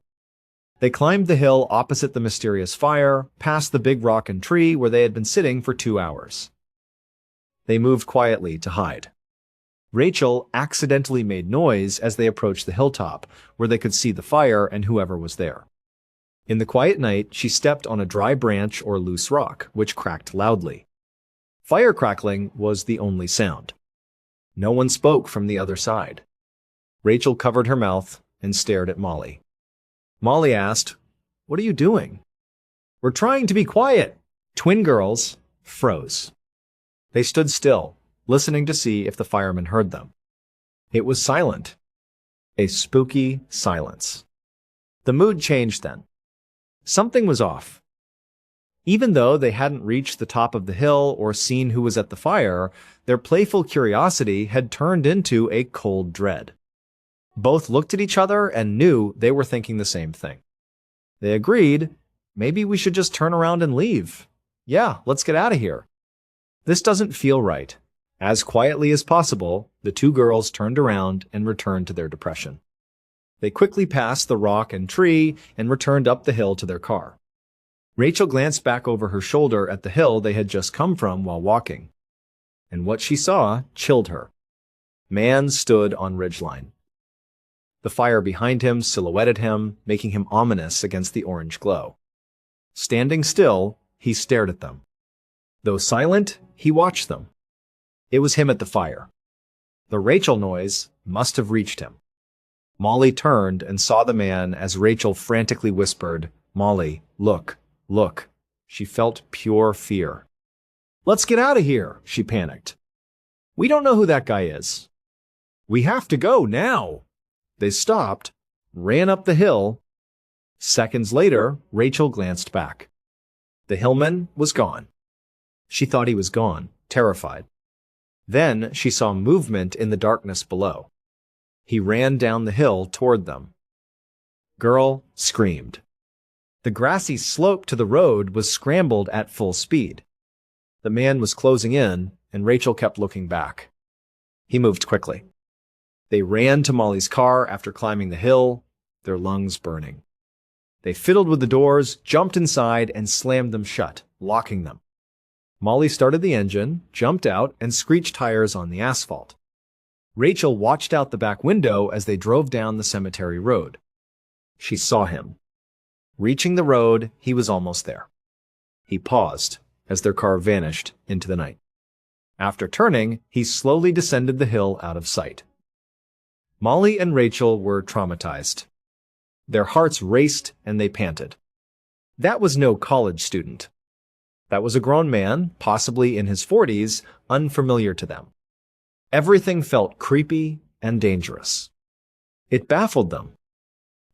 They climbed the hill opposite the mysterious fire, past the big rock and tree where they had been sitting for 2 hours. They moved quietly to hide. Rachel accidentally made noise as they approached the hilltop, where they could see the fire and whoever was there. In the quiet night, she stepped on a dry branch or loose rock, which cracked loudly. Fire crackling was the only sound. No one spoke from the other side. Rachel covered her mouth and stared at Molly. Molly asked, "What are you doing?" "We're trying to be quiet." Twin girls froze. They stood still, listening to see if the firemen heard them. It was silent. A spooky silence. The mood changed then. Something was off. Even though they hadn't reached the top of the hill or seen who was at the fire, their playful curiosity had turned into a cold dread. Both looked at each other and knew they were thinking the same thing. They agreed, maybe we should just turn around and leave. Yeah, let's get out of here. This doesn't feel right. As quietly as possible, the two girls turned around and returned to their depression. They quickly passed the rock and tree and returned up the hill to their car. Rachel glanced back over her shoulder at the hill they had just come from while walking. And what she saw chilled her. Man stood on ridgeline. The fire behind him silhouetted him, making him ominous against the orange glow. Standing still, he stared at them. Though silent, he watched them. It was him at the fire. The Rachel noise must have reached him. Molly turned and saw the man as Rachel frantically whispered, "Molly, look, look." She felt pure fear. "Let's get out of here," she panicked. "We don't know who that guy is." "We have to go now." They stopped, ran up the hill. Seconds later, Rachel glanced back. The hillman was gone. She thought he was gone, terrified. Then she saw movement in the darkness below. He ran down the hill toward them. Girl screamed. The grassy slope to the road was scrambled at full speed. The man was closing in, and Rachel kept looking back. He moved quickly. They ran to Molly's car after climbing the hill, their lungs burning. They fiddled with the doors, jumped inside, and slammed them shut, locking them. Molly started the engine, jumped out, and screeched tires on the asphalt. Rachel watched out the back window as they drove down the cemetery road. She saw him. Reaching the road, he was almost there. He paused as their car vanished into the night. After turning, he slowly descended the hill out of sight. Molly and Rachel were traumatized. Their hearts raced and they panted. That was no college student. That was a grown man, possibly in his 40s, unfamiliar to them. Everything felt creepy and dangerous. It baffled them.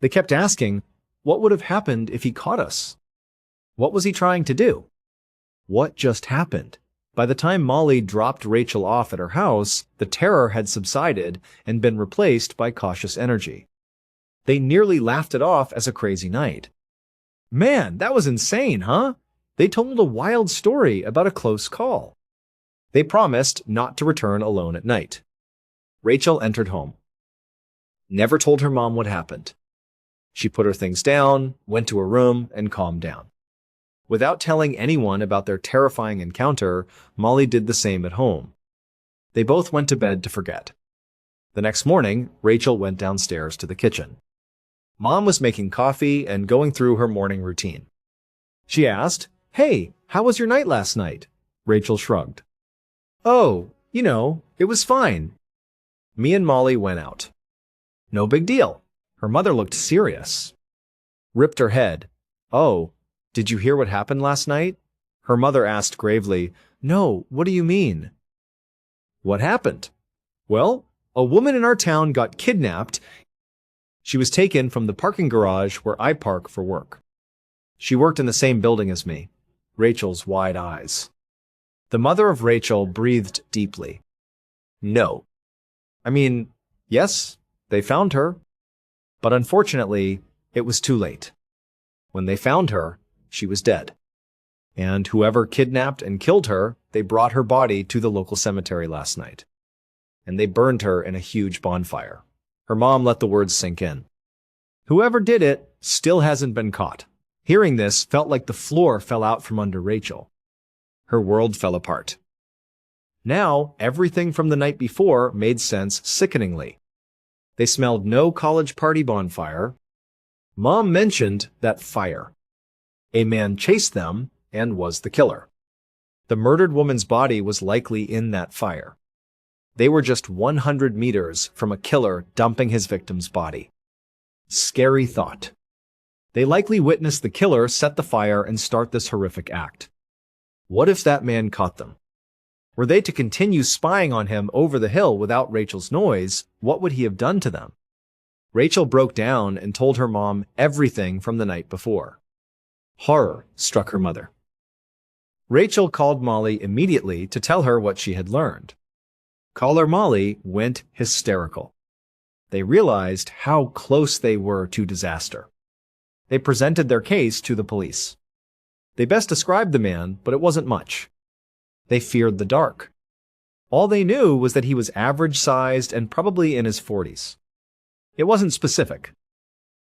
They kept asking, what would have happened if he caught us? What was he trying to do? What just happened? By the time Molly dropped Rachel off at her house, the terror had subsided and been replaced by cautious energy. They nearly laughed it off as a crazy night. Man, that was insane, huh? They told a wild story about a close call. They promised not to return alone at night. Rachel entered home. Never told her mom what happened. She put her things down, went to her room, and calmed down. Without telling anyone about their terrifying encounter, Molly did the same at home. They both went to bed to forget. The next morning, Rachel went downstairs to the kitchen. Mom was making coffee and going through her morning routine. She asked, "Hey, how was your night last night?" Rachel shrugged. "Oh, it was fine. Me and Molly went out." "No big deal." Her mother looked serious. Ripped her head. "Oh, did you hear what happened last night?" Her mother asked gravely. "No, what do you mean?" "What happened?" "Well, a woman in our town got kidnapped. She was taken from the parking garage where I park for work. She worked in the same building as me." Rachel's wide eyes. The mother of Rachel breathed deeply. "No. I mean, yes, they found her. But unfortunately, it was too late. When they found her, she was dead." And whoever kidnapped and killed her, they brought her body to the local cemetery last night. And they burned her in a huge bonfire. Her mom let the words sink in. Whoever did it still hasn't been caught. Hearing this felt like the floor fell out from under Rachel. Her world fell apart. Now, everything from the night before made sense sickeningly. They smelled no college party bonfire. Mom mentioned that fire. A man chased them and was the killer. The murdered woman's body was likely in that fire. They were just 100 meters from a killer dumping his victim's body. Scary thought. They likely witnessed the killer set the fire and start this horrific act. What if that man caught them? Were they to continue spying on him over the hill without Rachel's noise, what would he have done to them? Rachel broke down and told her mom everything from the night before. Horror struck her mother. Rachel called Molly immediately to tell her what she had learned. Caller Molly went hysterical. They realized how close they were to disaster. They presented their case to the police. They best described the man, but it wasn't much. They feared the dark. All they knew was that he was average-sized and probably in his 40s. It wasn't specific.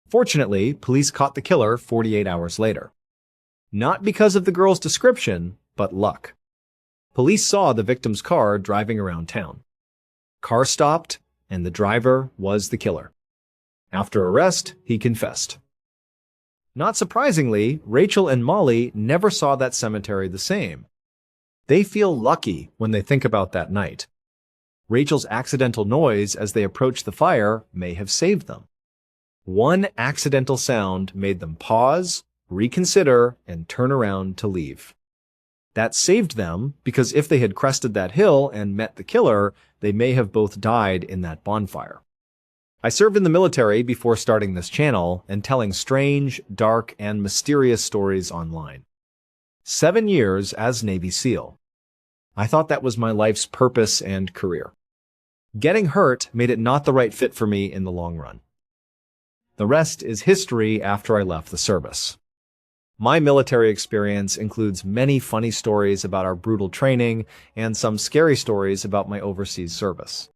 Fortunately, police caught the killer 48 hours later. Not because of the girl's description, but luck. Police saw the victim's car driving around town. Car stopped, and the driver was the killer. After arrest, he confessed. Not surprisingly, Rachel and Molly never saw that cemetery the same. They feel lucky when they think about that night. Rachel's accidental noise as they approached the fire may have saved them. One accidental sound made them pause, reconsider, and turn around to leave. That saved them because if they had crested that hill and met the killer, they may have both died in that bonfire. I served in the military before starting this channel and telling strange, dark, and mysterious stories online. 7 years as Navy SEAL. I thought that was my life's purpose and career. Getting hurt made it not the right fit for me in the long run. The rest is history after I left the service. My military experience includes many funny stories about our brutal training and some scary stories about my overseas service.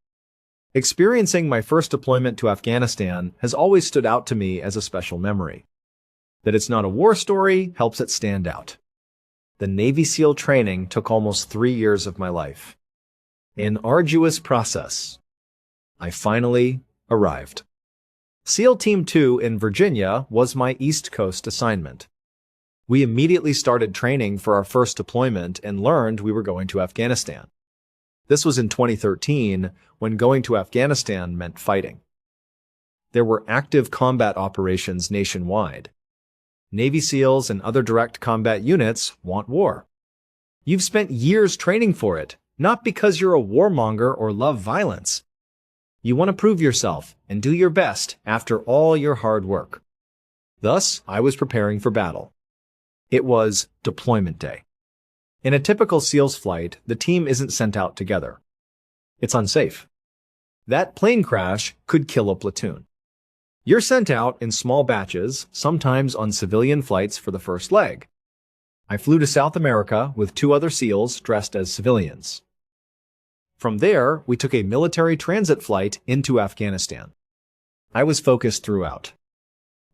Experiencing my first deployment to Afghanistan has always stood out to me as a special memory. That it's not a war story helps it stand out. The Navy SEAL training took almost 3 years of my life. An arduous process. I finally arrived. SEAL Team 2 in Virginia was my East Coast assignment. We immediately started training for our first deployment and learned we were going to Afghanistan. This was in 2013, when going to Afghanistan meant fighting. There were active combat operations nationwide. Navy SEALs and other direct combat units want war. You've spent years training for it, not because you're a warmonger or love violence. You want to prove yourself and do your best after all your hard work. Thus, I was preparing for battle. It was deployment day. In a typical SEALs flight, the team isn't sent out together. It's unsafe. That plane crash could kill a platoon. You're sent out in small batches, sometimes on civilian flights for the first leg. I flew to South America with 2 other SEALs dressed as civilians. From there, we took a military transit flight into Afghanistan. I was focused throughout.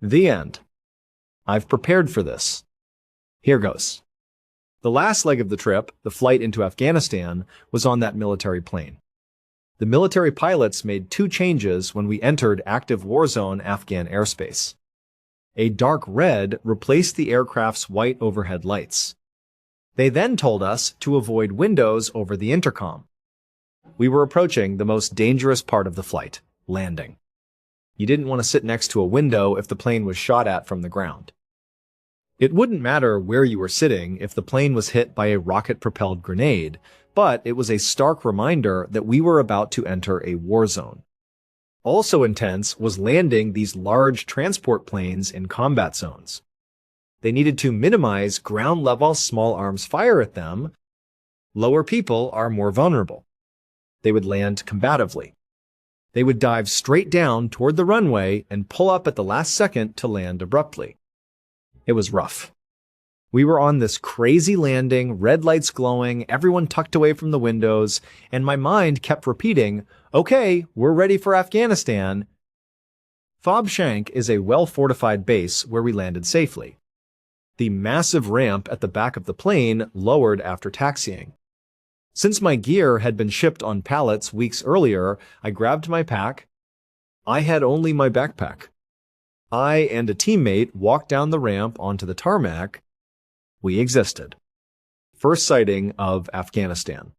The end. I've prepared for this. Here goes. The last leg of the trip, the flight into Afghanistan, was on that military plane. The military pilots made 2 changes when we entered active war zone Afghan airspace. A dark red replaced the aircraft's white overhead lights. They then told us to avoid windows over the intercom. We were approaching the most dangerous part of the flight, landing. You didn't want to sit next to a window if the plane was shot at from the ground. It wouldn't matter where you were sitting if the plane was hit by a rocket-propelled grenade, but it was a stark reminder that we were about to enter a war zone. Also intense was landing these large transport planes in combat zones. They needed to minimize ground-level small arms fire at them. Lower people are more vulnerable. They would land combatively. They would dive straight down toward the runway and pull up at the last second to land abruptly. It was rough. We were on this crazy landing, red lights glowing, everyone tucked away from the windows, and my mind kept repeating, "Okay, we're ready for Afghanistan." Fob Shank is a well-fortified base where we landed safely. The massive ramp at the back of the plane lowered after taxiing. Since my gear had been shipped on pallets weeks earlier, I grabbed my pack. I had only my backpack. I and a teammate walked down the ramp onto the tarmac. We existed. First sighting of Afghanistan.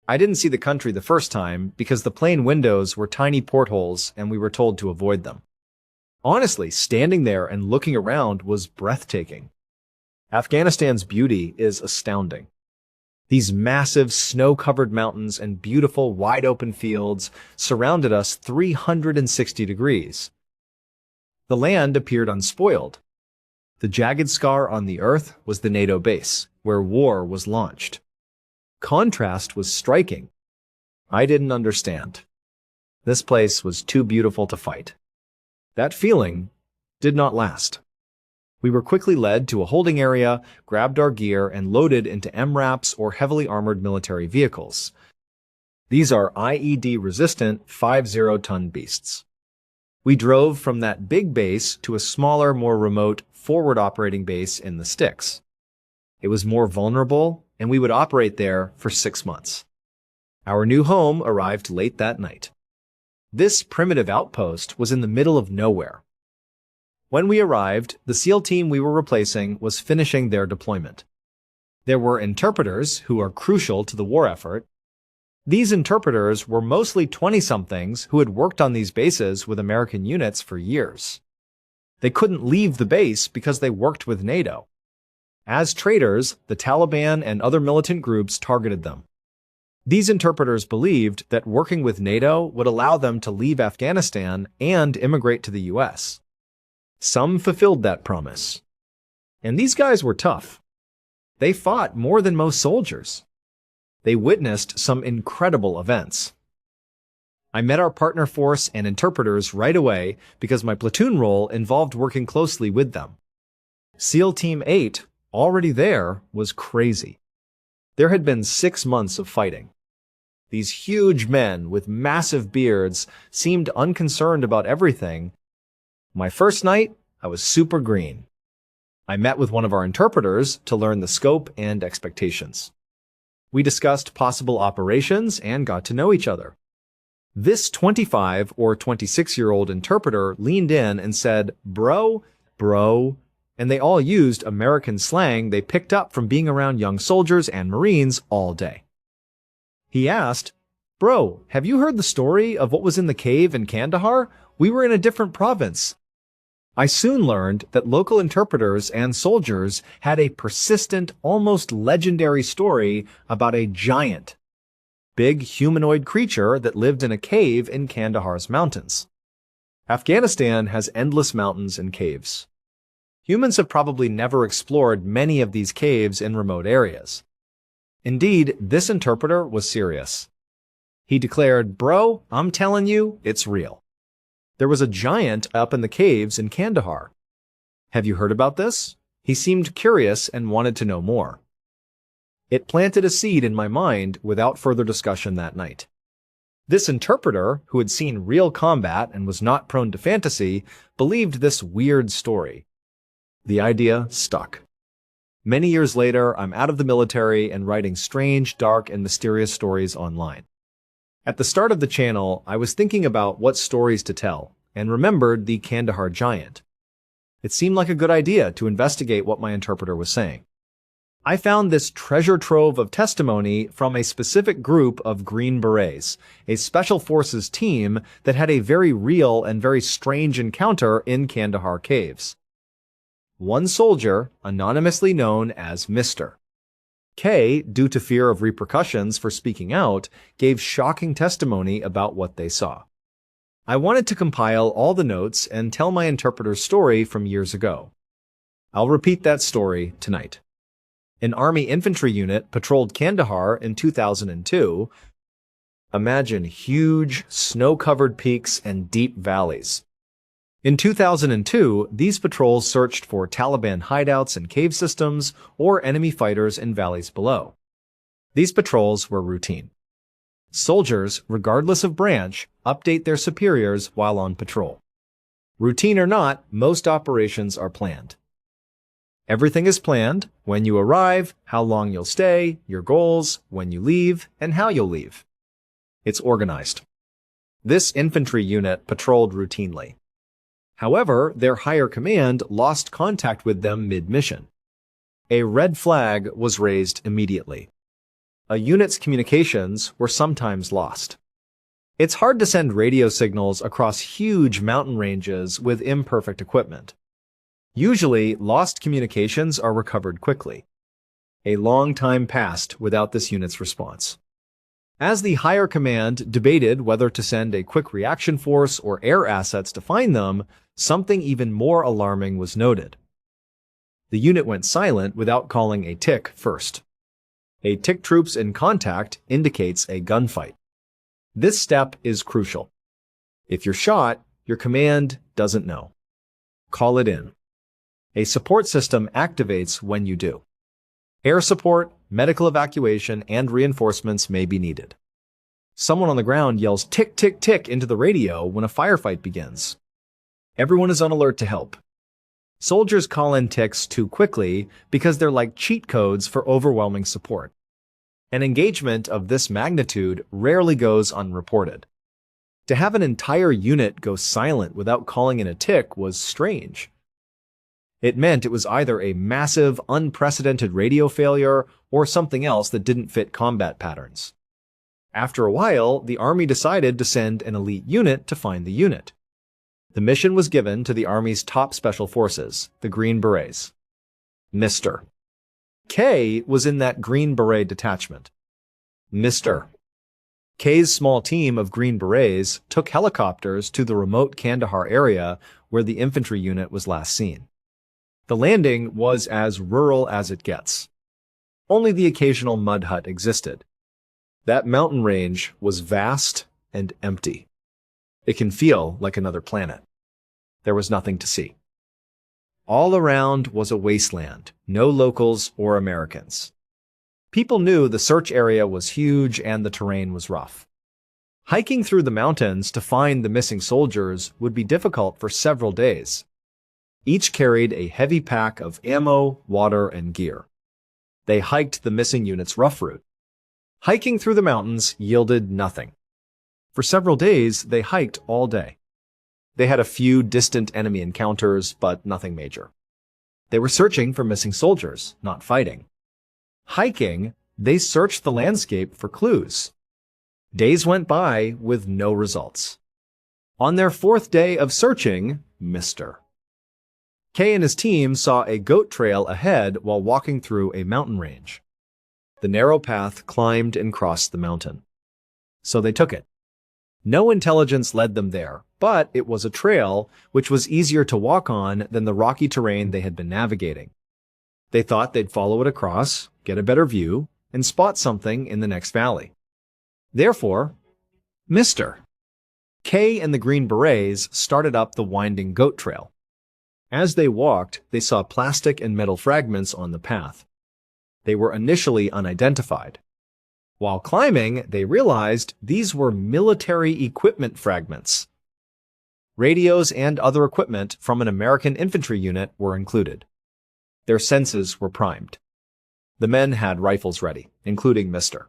I didn't see the country the first time because the plane windows were tiny portholes and we were told to avoid them. Honestly, standing there and looking around was breathtaking. Afghanistan's beauty is astounding. These massive snow-covered mountains and beautiful wide-open fields surrounded us 360 degrees. The land appeared unspoiled. The jagged scar on the earth was the NATO base, where war was launched. Contrast was striking. I didn't understand. This place was too beautiful to fight. That feeling did not last. We were quickly led to a holding area, grabbed our gear, and loaded into MRAPs or heavily armored military vehicles. These are IED-resistant 50-ton beasts. We drove from that big base to a smaller, more remote, forward-operating base in the sticks. It was more vulnerable, and we would operate there for 6 months. Our new home arrived late that night. This primitive outpost was in the middle of nowhere. When we arrived, the SEAL team we were replacing was finishing their deployment. There were interpreters who are crucial to the war effort. These interpreters were mostly 20-somethings who had worked on these bases with American units for years. They couldn't leave the base because they worked with NATO. As traitors, the Taliban and other militant groups targeted them. These interpreters believed that working with NATO would allow them to leave Afghanistan and immigrate to the US. Some fulfilled that promise. And these guys were tough. They fought more than most soldiers. They witnessed some incredible events. I met our partner force and interpreters right away because my platoon role involved working closely with them. SEAL Team 8, already there, was crazy. There had been 6 months of fighting. These huge men with massive beards seemed unconcerned about everything. My first night, I was super green. I met with one of our interpreters to learn the scope and expectations. We discussed possible operations and got to know each other. This 25 or 26-year-old interpreter leaned in and said, "Bro, bro," and they all used American slang they picked up from being around young soldiers and Marines all day. He asked, "Bro, have you heard the story of what was in the cave in Kandahar? We were in a different province." I soon learned that local interpreters and soldiers had a persistent, almost legendary story about a giant, big humanoid creature that lived in a cave in Kandahar's mountains. Afghanistan has endless mountains and caves. Humans have probably never explored many of these caves in remote areas. Indeed, this interpreter was serious. He declared, "Bro, I'm telling you, it's real. There was a giant up in the caves in Kandahar. Have you heard about this?" He seemed curious and wanted to know more. It planted a seed in my mind without further discussion that night. This interpreter, who had seen real combat and was not prone to fantasy, believed this weird story. The idea stuck. Many years later, I'm out of the military and writing strange, dark, and mysterious stories online. At the start of the channel, I was thinking about what stories to tell, and remembered the Kandahar giant. It seemed like a good idea to investigate what my interpreter was saying. I found this treasure trove of testimony from a specific group of Green Berets, a special forces team that had a very real and very strange encounter in Kandahar caves. One soldier, anonymously known as Mr. K, due to fear of repercussions for speaking out, gave shocking testimony about what they saw. I wanted to compile all the notes and tell my interpreter's story from years ago. I'll repeat that story tonight. An Army infantry unit patrolled Kandahar in 2002. Imagine huge, snow-covered peaks and deep valleys. In 2002, these patrols searched for Taliban hideouts in cave systems or enemy fighters in valleys below. These patrols were routine. Soldiers, regardless of branch, update their superiors while on patrol. Routine or not, most operations are planned. Everything is planned: when you arrive, how long you'll stay, your goals, when you leave, and how you'll leave. It's organized. This infantry unit patrolled routinely. However, their higher command lost contact with them mid-mission. A red flag was raised immediately. A unit's communications were sometimes lost. It's hard to send radio signals across huge mountain ranges with imperfect equipment. Usually, lost communications are recovered quickly. A long time passed without this unit's response. As the higher command debated whether to send a quick reaction force or air assets to find them, something even more alarming was noted. The unit went silent without calling a tick first. A tick troops in contact indicates a gunfight. This step is crucial. If you're shot, your command doesn't know. Call it in. A support system activates when you do. Air support, medical evacuation, and reinforcements may be needed. Someone on the ground yells tick, tick, tick into the radio when a firefight begins. Everyone is on alert to help. Soldiers call in ticks too quickly because they're like cheat codes for overwhelming support. An engagement of this magnitude rarely goes unreported. To have an entire unit go silent without calling in a tick was strange. It meant it was either a massive, unprecedented radio failure or something else that didn't fit combat patterns. After a while, the Army decided to send an elite unit to find the unit. The mission was given to the Army's top special forces, the Green Berets. Mr. K was in that Green Beret detachment. Mr. K's small team of Green Berets took helicopters to the remote Kandahar area where the infantry unit was last seen. The landing was as rural as it gets. Only the occasional mud hut existed. That mountain range was vast and empty. It can feel like another planet. There was nothing to see. All around was a wasteland, no locals or Americans. People knew the search area was huge and the terrain was rough. Hiking through the mountains to find the missing soldiers would be difficult for several days. Each carried a heavy pack of ammo, water, and gear. They hiked the missing unit's rough route. Hiking through the mountains yielded nothing. For several days, they hiked all day. They had a few distant enemy encounters, but nothing major. They were searching for missing soldiers, not fighting. Hiking, they searched the landscape for clues. Days went by with no results. On their fourth day of searching, Mr. K and his team saw a goat trail ahead while walking through a mountain range. The narrow path climbed and crossed the mountain. So they took it. No intelligence led them there, but it was a trail which was easier to walk on than the rocky terrain they had been navigating. They thought they'd follow it across, get a better view, and spot something in the next valley. Therefore, Mr. K and the Green Berets started up the winding goat trail. As they walked, they saw plastic and metal fragments on the path. They were initially unidentified. While climbing, they realized these were military equipment fragments. Radios and other equipment from an American infantry unit were included. Their senses were primed. The men had rifles ready, including Mr.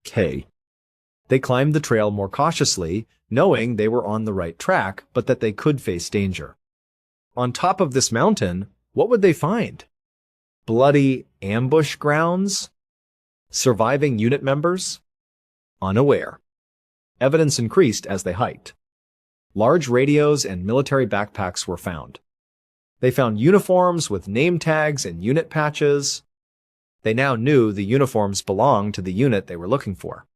K. They climbed the trail more cautiously, knowing they were on the right track, but that they could face danger. On top of this mountain, what would they find? Bloody ambush grounds? Surviving unit members? Unaware. Evidence increased as they hiked. Large radios and military backpacks were found. They found uniforms with name tags and unit patches. They now knew the uniforms belonged to the unit they were looking for.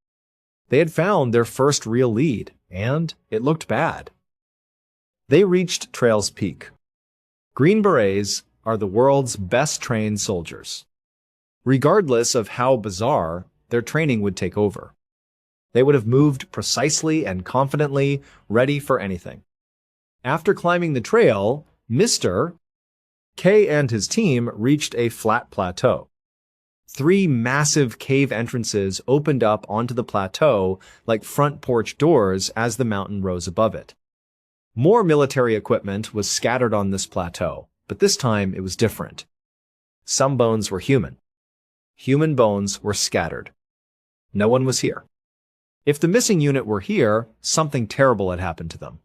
They had found their first real lead, and it looked bad. They reached Trail's peak. Green Berets are the world's best trained soldiers. Regardless of how bizarre, their training would take over. They would have moved precisely and confidently, ready for anything. After climbing the trail, Mr. K and his team reached a flat plateau. 3 massive cave entrances opened up onto the plateau like front porch doors as the mountain rose above it. More military equipment was scattered on this plateau, but this time it was different. Some bones were human. Human bones were scattered. No one was here. If the missing unit were here, something terrible had happened to them.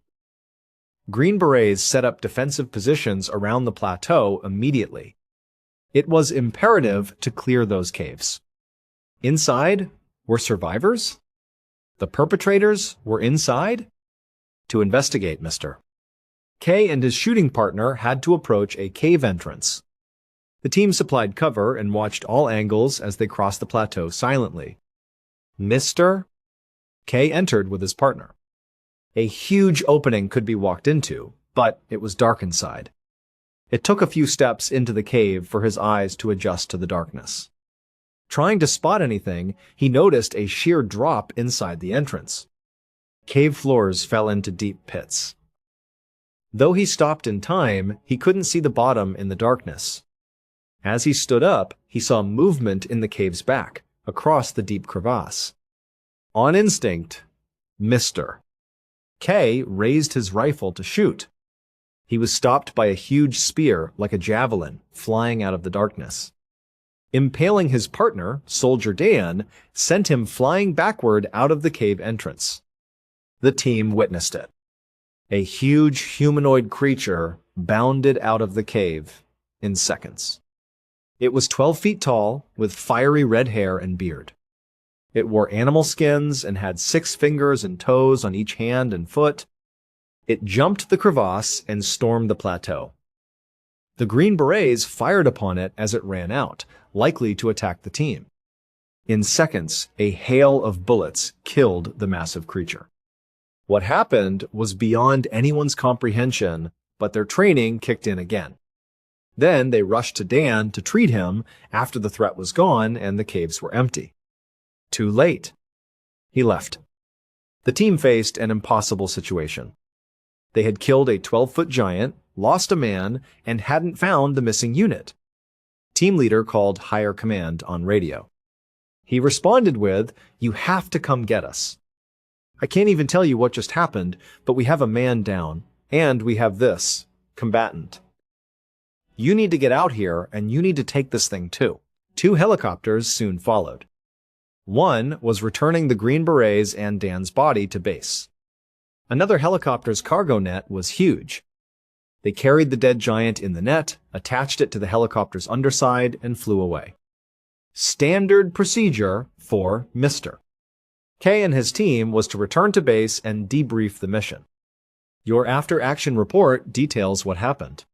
Green Berets set up defensive positions around the plateau immediately. It was imperative to clear those caves. Inside were survivors? The perpetrators were inside? To investigate, Mr. K and his shooting partner had to approach a cave entrance. The team supplied cover and watched all angles as they crossed the plateau silently. Mr. K entered with his partner. A huge opening could be walked into, but it was dark inside. It took a few steps into the cave for his eyes to adjust to the darkness. Trying to spot anything, he noticed a sheer drop inside the entrance. Cave floors fell into deep pits. Though he stopped in time, he couldn't see the bottom in the darkness. As he stood up, he saw movement in the cave's back, across the deep crevasse. On instinct, Mr. K raised his rifle to shoot. He was stopped by a huge spear, like a javelin, flying out of the darkness. Impaling his partner, Soldier Dan, sent him flying backward out of the cave entrance. The team witnessed it. A huge humanoid creature bounded out of the cave in seconds. It was 12 feet tall, with fiery red hair and beard. It wore animal skins and had 6 fingers and toes on each hand and foot. It jumped the crevasse and stormed the plateau. The Green Berets fired upon it as it ran out, likely to attack the team. In seconds, a hail of bullets killed the massive creature. What happened was beyond anyone's comprehension, but their training kicked in again. Then they rushed to Dan to treat him after the threat was gone and the caves were empty. Too late. He left. The team faced an impossible situation. They had killed a 12-foot giant, lost a man, and hadn't found the missing unit. Team leader called higher command on radio. He responded with, "You have to come get us. I can't even tell you what just happened, but we have a man down, and we have this combatant. You need to get out here, and you need to take this thing too." 2 helicopters soon followed. One was returning the Green Berets and Dan's body to base. Another helicopter's cargo net was huge. They carried the dead giant in the net, attached it to the helicopter's underside, and flew away. Standard procedure for Mr. K and his team was to return to base and debrief the mission. Your after-action report details what happened.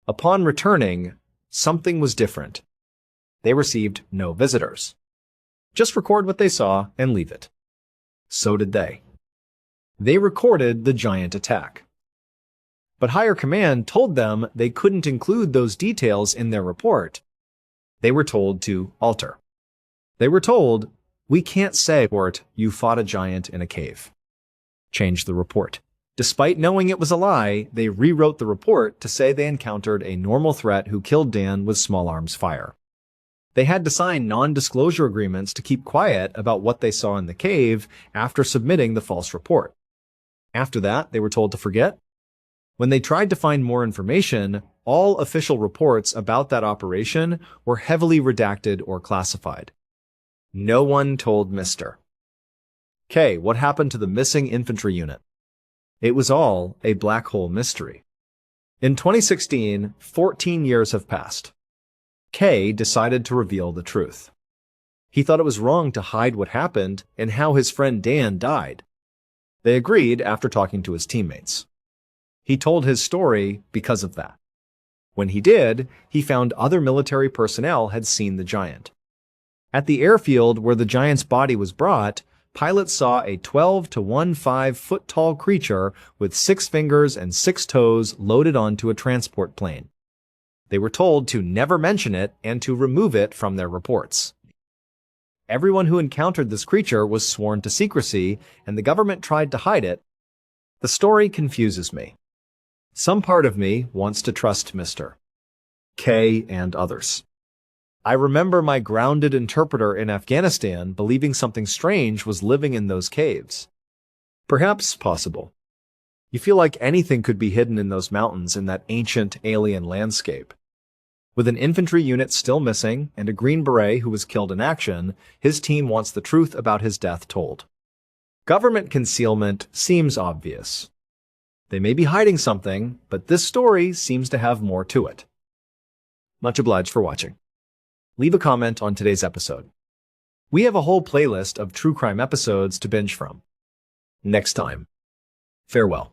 Upon returning, something was different. They received no visitors. Just record what they saw and leave it. So did they. They recorded the giant attack. But higher command told them they couldn't include those details in their report. They were told to alter. They were told, "We can't say you fought a giant in a cave." Change the report. Despite knowing it was a lie, they rewrote the report to say they encountered a normal threat who killed Dan with small arms fire. They had to sign non-disclosure agreements to keep quiet about what they saw in the cave after submitting the false report. After that, they were told to forget. When they tried to find more information, all official reports about that operation were heavily redacted or classified. No one told Mr. K what happened to the missing infantry unit. It was all a black hole mystery. In 2016, 14 years have passed. K decided to reveal the truth. He thought it was wrong to hide what happened and how his friend Dan died. They agreed after talking to his teammates. He told his story because of that. When he did, he found other military personnel had seen the giant. At the airfield where the giant's body was brought, pilots saw a 12 to 15-foot tall creature with 6 fingers and 6 toes loaded onto a transport plane. They were told to never mention it and to remove it from their reports. Everyone who encountered this creature was sworn to secrecy, and the government tried to hide it. The story confuses me. Some part of me wants to trust Mr. K and others. I remember my grounded interpreter in Afghanistan believing something strange was living in those caves. Perhaps possible. You feel like anything could be hidden in those mountains in that ancient alien landscape. With an infantry unit still missing and a Green Beret who was killed in action, his team wants the truth about his death told. Government concealment seems obvious. They may be hiding something, but this story seems to have more to it. Much obliged for watching. Leave a comment on today's episode. We have a whole playlist of true crime episodes to binge from. Next time. Farewell.